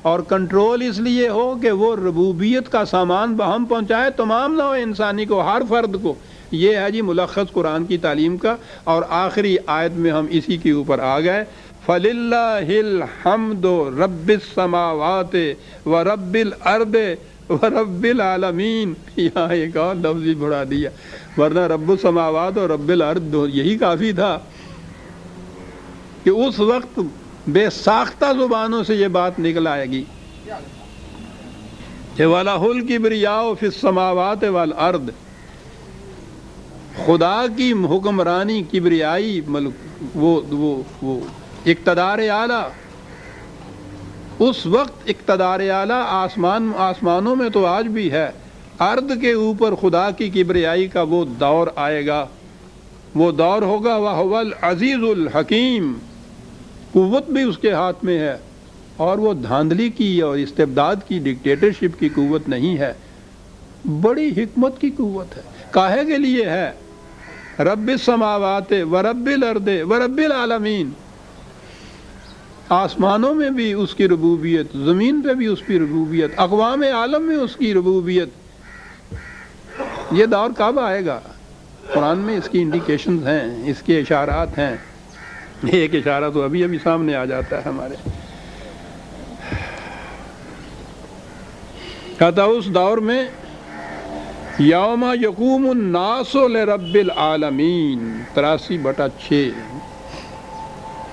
اور کنٹرول اس لیے ہو کہ وہ ربوبیت کا سامان بہم پہنچائے تمام نوع انسانی کو، ہر فرد کو۔ یہ ہے جی ملخص قرآن کی تعلیم کا، اور آخری آیت میں ہم اسی کے اوپر آ گئے۔ فَلِلَّهِ الْحَمْدُ رَبِّ السَّمَاوَاتِ وَرَبِّ الْأَرْضِ وَرَبِّ الْعَالَمِينَ۔ یہاں ایک اور لفظ بھی بڑھا دیا، ورنہ رب السماوات اور رب الارض یہی کافی تھا کہ اس وقت بے ساختہ زبانوں سے یہ بات نکل آئے گی کہ وَلَهُ الْكِبْرِيَاءُ فِي السَّمَاوَاتِ وَالْأَرْضِ۔ خدا کی حکمرانی، کبریائی، وہ اقتدار اعلیٰ، اس وقت اقتدار اعلیٰ آسمانوں میں تو آج بھی ہے، ارض کے اوپر خدا کی کبریائی کا وہ دور آئے گا، وہ دور ہوگا وَهُوَ الْعَزِيزُ الْحَكِيمُ، قوت بھی اس کے ہاتھ میں ہے، اور وہ دھاندلی کی اور استبداد کی، ڈکٹیٹرشپ کی قوت نہیں ہے، بڑی حکمت کی قوت ہے۔ کاہے کے لیے ہے؟ رب السماوات ورب الارض ورب العالمین، آسمانوں میں بھی اس کی ربوبیت، زمین پہ بھی اس کی ربوبیت، اقوام عالم میں اس کی ربوبیت۔ یہ دور کب آئے گا؟ قرآن میں اس کی انڈیکیشنز ہیں، اس کے اشارات ہیں۔ ایک اشارہ تو ابھی سامنے آ جاتا ہے ہمارے، کہتا اس دور میں یوم یقوم الناس لرب العالمین 83/6،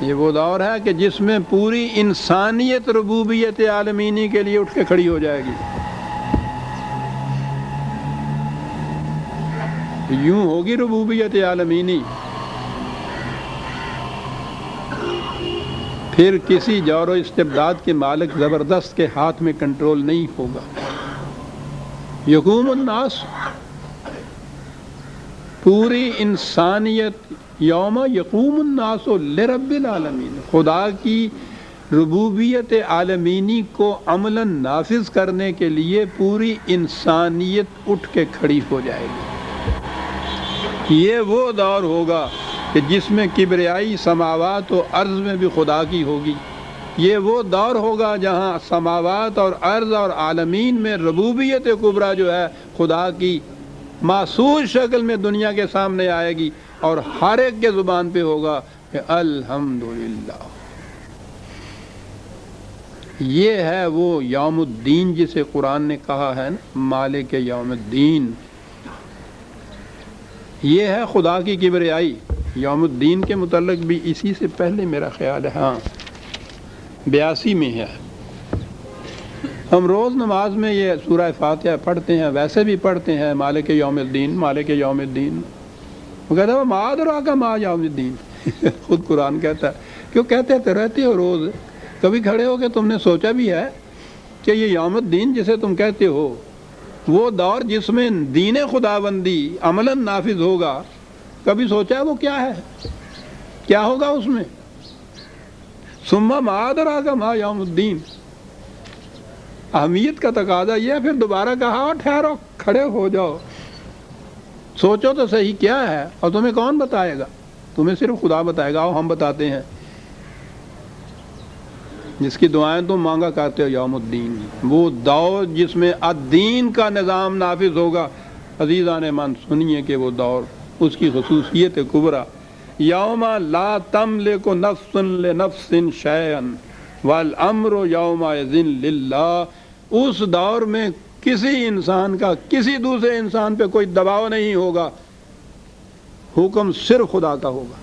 یہ وہ دور ہے کہ جس میں پوری انسانیت ربوبیت عالمینی کے لیے اٹھ کے کھڑی ہو جائے گی۔ یوں ہوگی ربوبیت عالمینی، پھر کسی جور و استبداد کے مالک زبردست کے ہاتھ میں کنٹرول نہیں ہوگا۔ یقوم الناس، پوری انسانیت، یوم یقوم الناس لرب العالمین، خدا کی ربوبیت عالمینی کو عملاً نافذ کرنے کے لیے پوری انسانیت اٹھ کے کھڑی ہو جائے گی۔ یہ وہ دور ہوگا کہ جس میں کبریائی سماوات و عرض میں بھی خدا کی ہوگی۔ یہ وہ دور ہوگا جہاں سماوات اور عرض اور عالمین میں ربوبیت کبریٰ جو ہے خدا کی محسوس شکل میں دنیا کے سامنے آئے گی، اور ہر ایک کے زبان پہ ہوگا کہ الحمدللہ۔ یہ ہے وہ یوم الدین جسے قرآن نے کہا ہے نا، مالک یوم الدین۔ یہ ہے خدا کی کبریائی۔ یوم الدین کے متعلق بھی اسی سے پہلے میرا خیال ہے 82 میں ہے۔ ہم روز نماز میں یہ سورہ فاتحہ پڑھتے ہیں، ویسے بھی پڑھتے ہیں مالک یوم الدین، مالک یوم الدین۔ وہ کہتا ہے ما ادراک ما یوم الدین، خود قرآن کہتا ہے، کیوں کہتے رہتے ہو روز؟ کبھی کھڑے ہو کہ تم نے سوچا بھی ہے کہ یہ یوم الدین جسے تم کہتے ہو، وہ دور جس میں دین خداوندی عملاً نافذ ہوگا، کبھی سوچا ہے وہ کیا ہے؟ کیا ہوگا اس میں؟ ثم ما ادراک ما یوم الدین، اہمیت کا تقاضا یہ ہے۔ پھر دوبارہ کہا ٹھہرو، کھڑے ہو جاؤ، سوچو تو صحیح کیا ہے، اور تمہیں کون بتائے گا؟ تمہیں صرف خدا بتائے گا۔ ہم بتاتے ہیں، جس کی دعائیں تم مانگا کرتے ہو، یوم الدین، وہ دور جس میں الدین کا نظام نافذ ہوگا۔ عزیزان من سنیے کہ وہ دور، اس کی خصوصیت کبریٰ، یوم لا تملک نفس لنفس شیئا والامر یومئذ للہ، اس دور میں کسی انسان کا کسی دوسرے انسان پہ کوئی دباؤ نہیں ہوگا، حکم صرف خدا کا ہوگا۔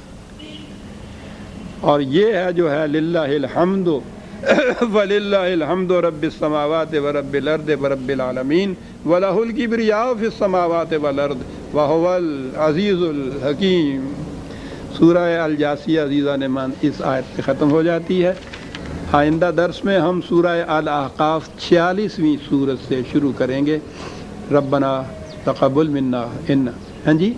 اور یہ ہے جو ہے للہ الحمد وَلِلَّهِ الْحَمْدُ رَبِّ السَّمَاوَاتِ وَرَبِّ الْأَرْضِ وَرَبِّ الْعَالَمِينَ وَلَهُ الْكِبْرِيَاءُ فِي السَّمَاوَاتِ وَالْأَرْضِ وَهُوَ الْعَزِيزُ الْحَكِيمُ۔ سورہ الجاثیہ عزیزان من اس آیت پہ ختم ہو جاتی ہے۔ آئندہ درس میں ہم سورہ الاحقاف 46ویں سورت سے شروع کریں گے۔ ربنا تقبل منا ہاں جی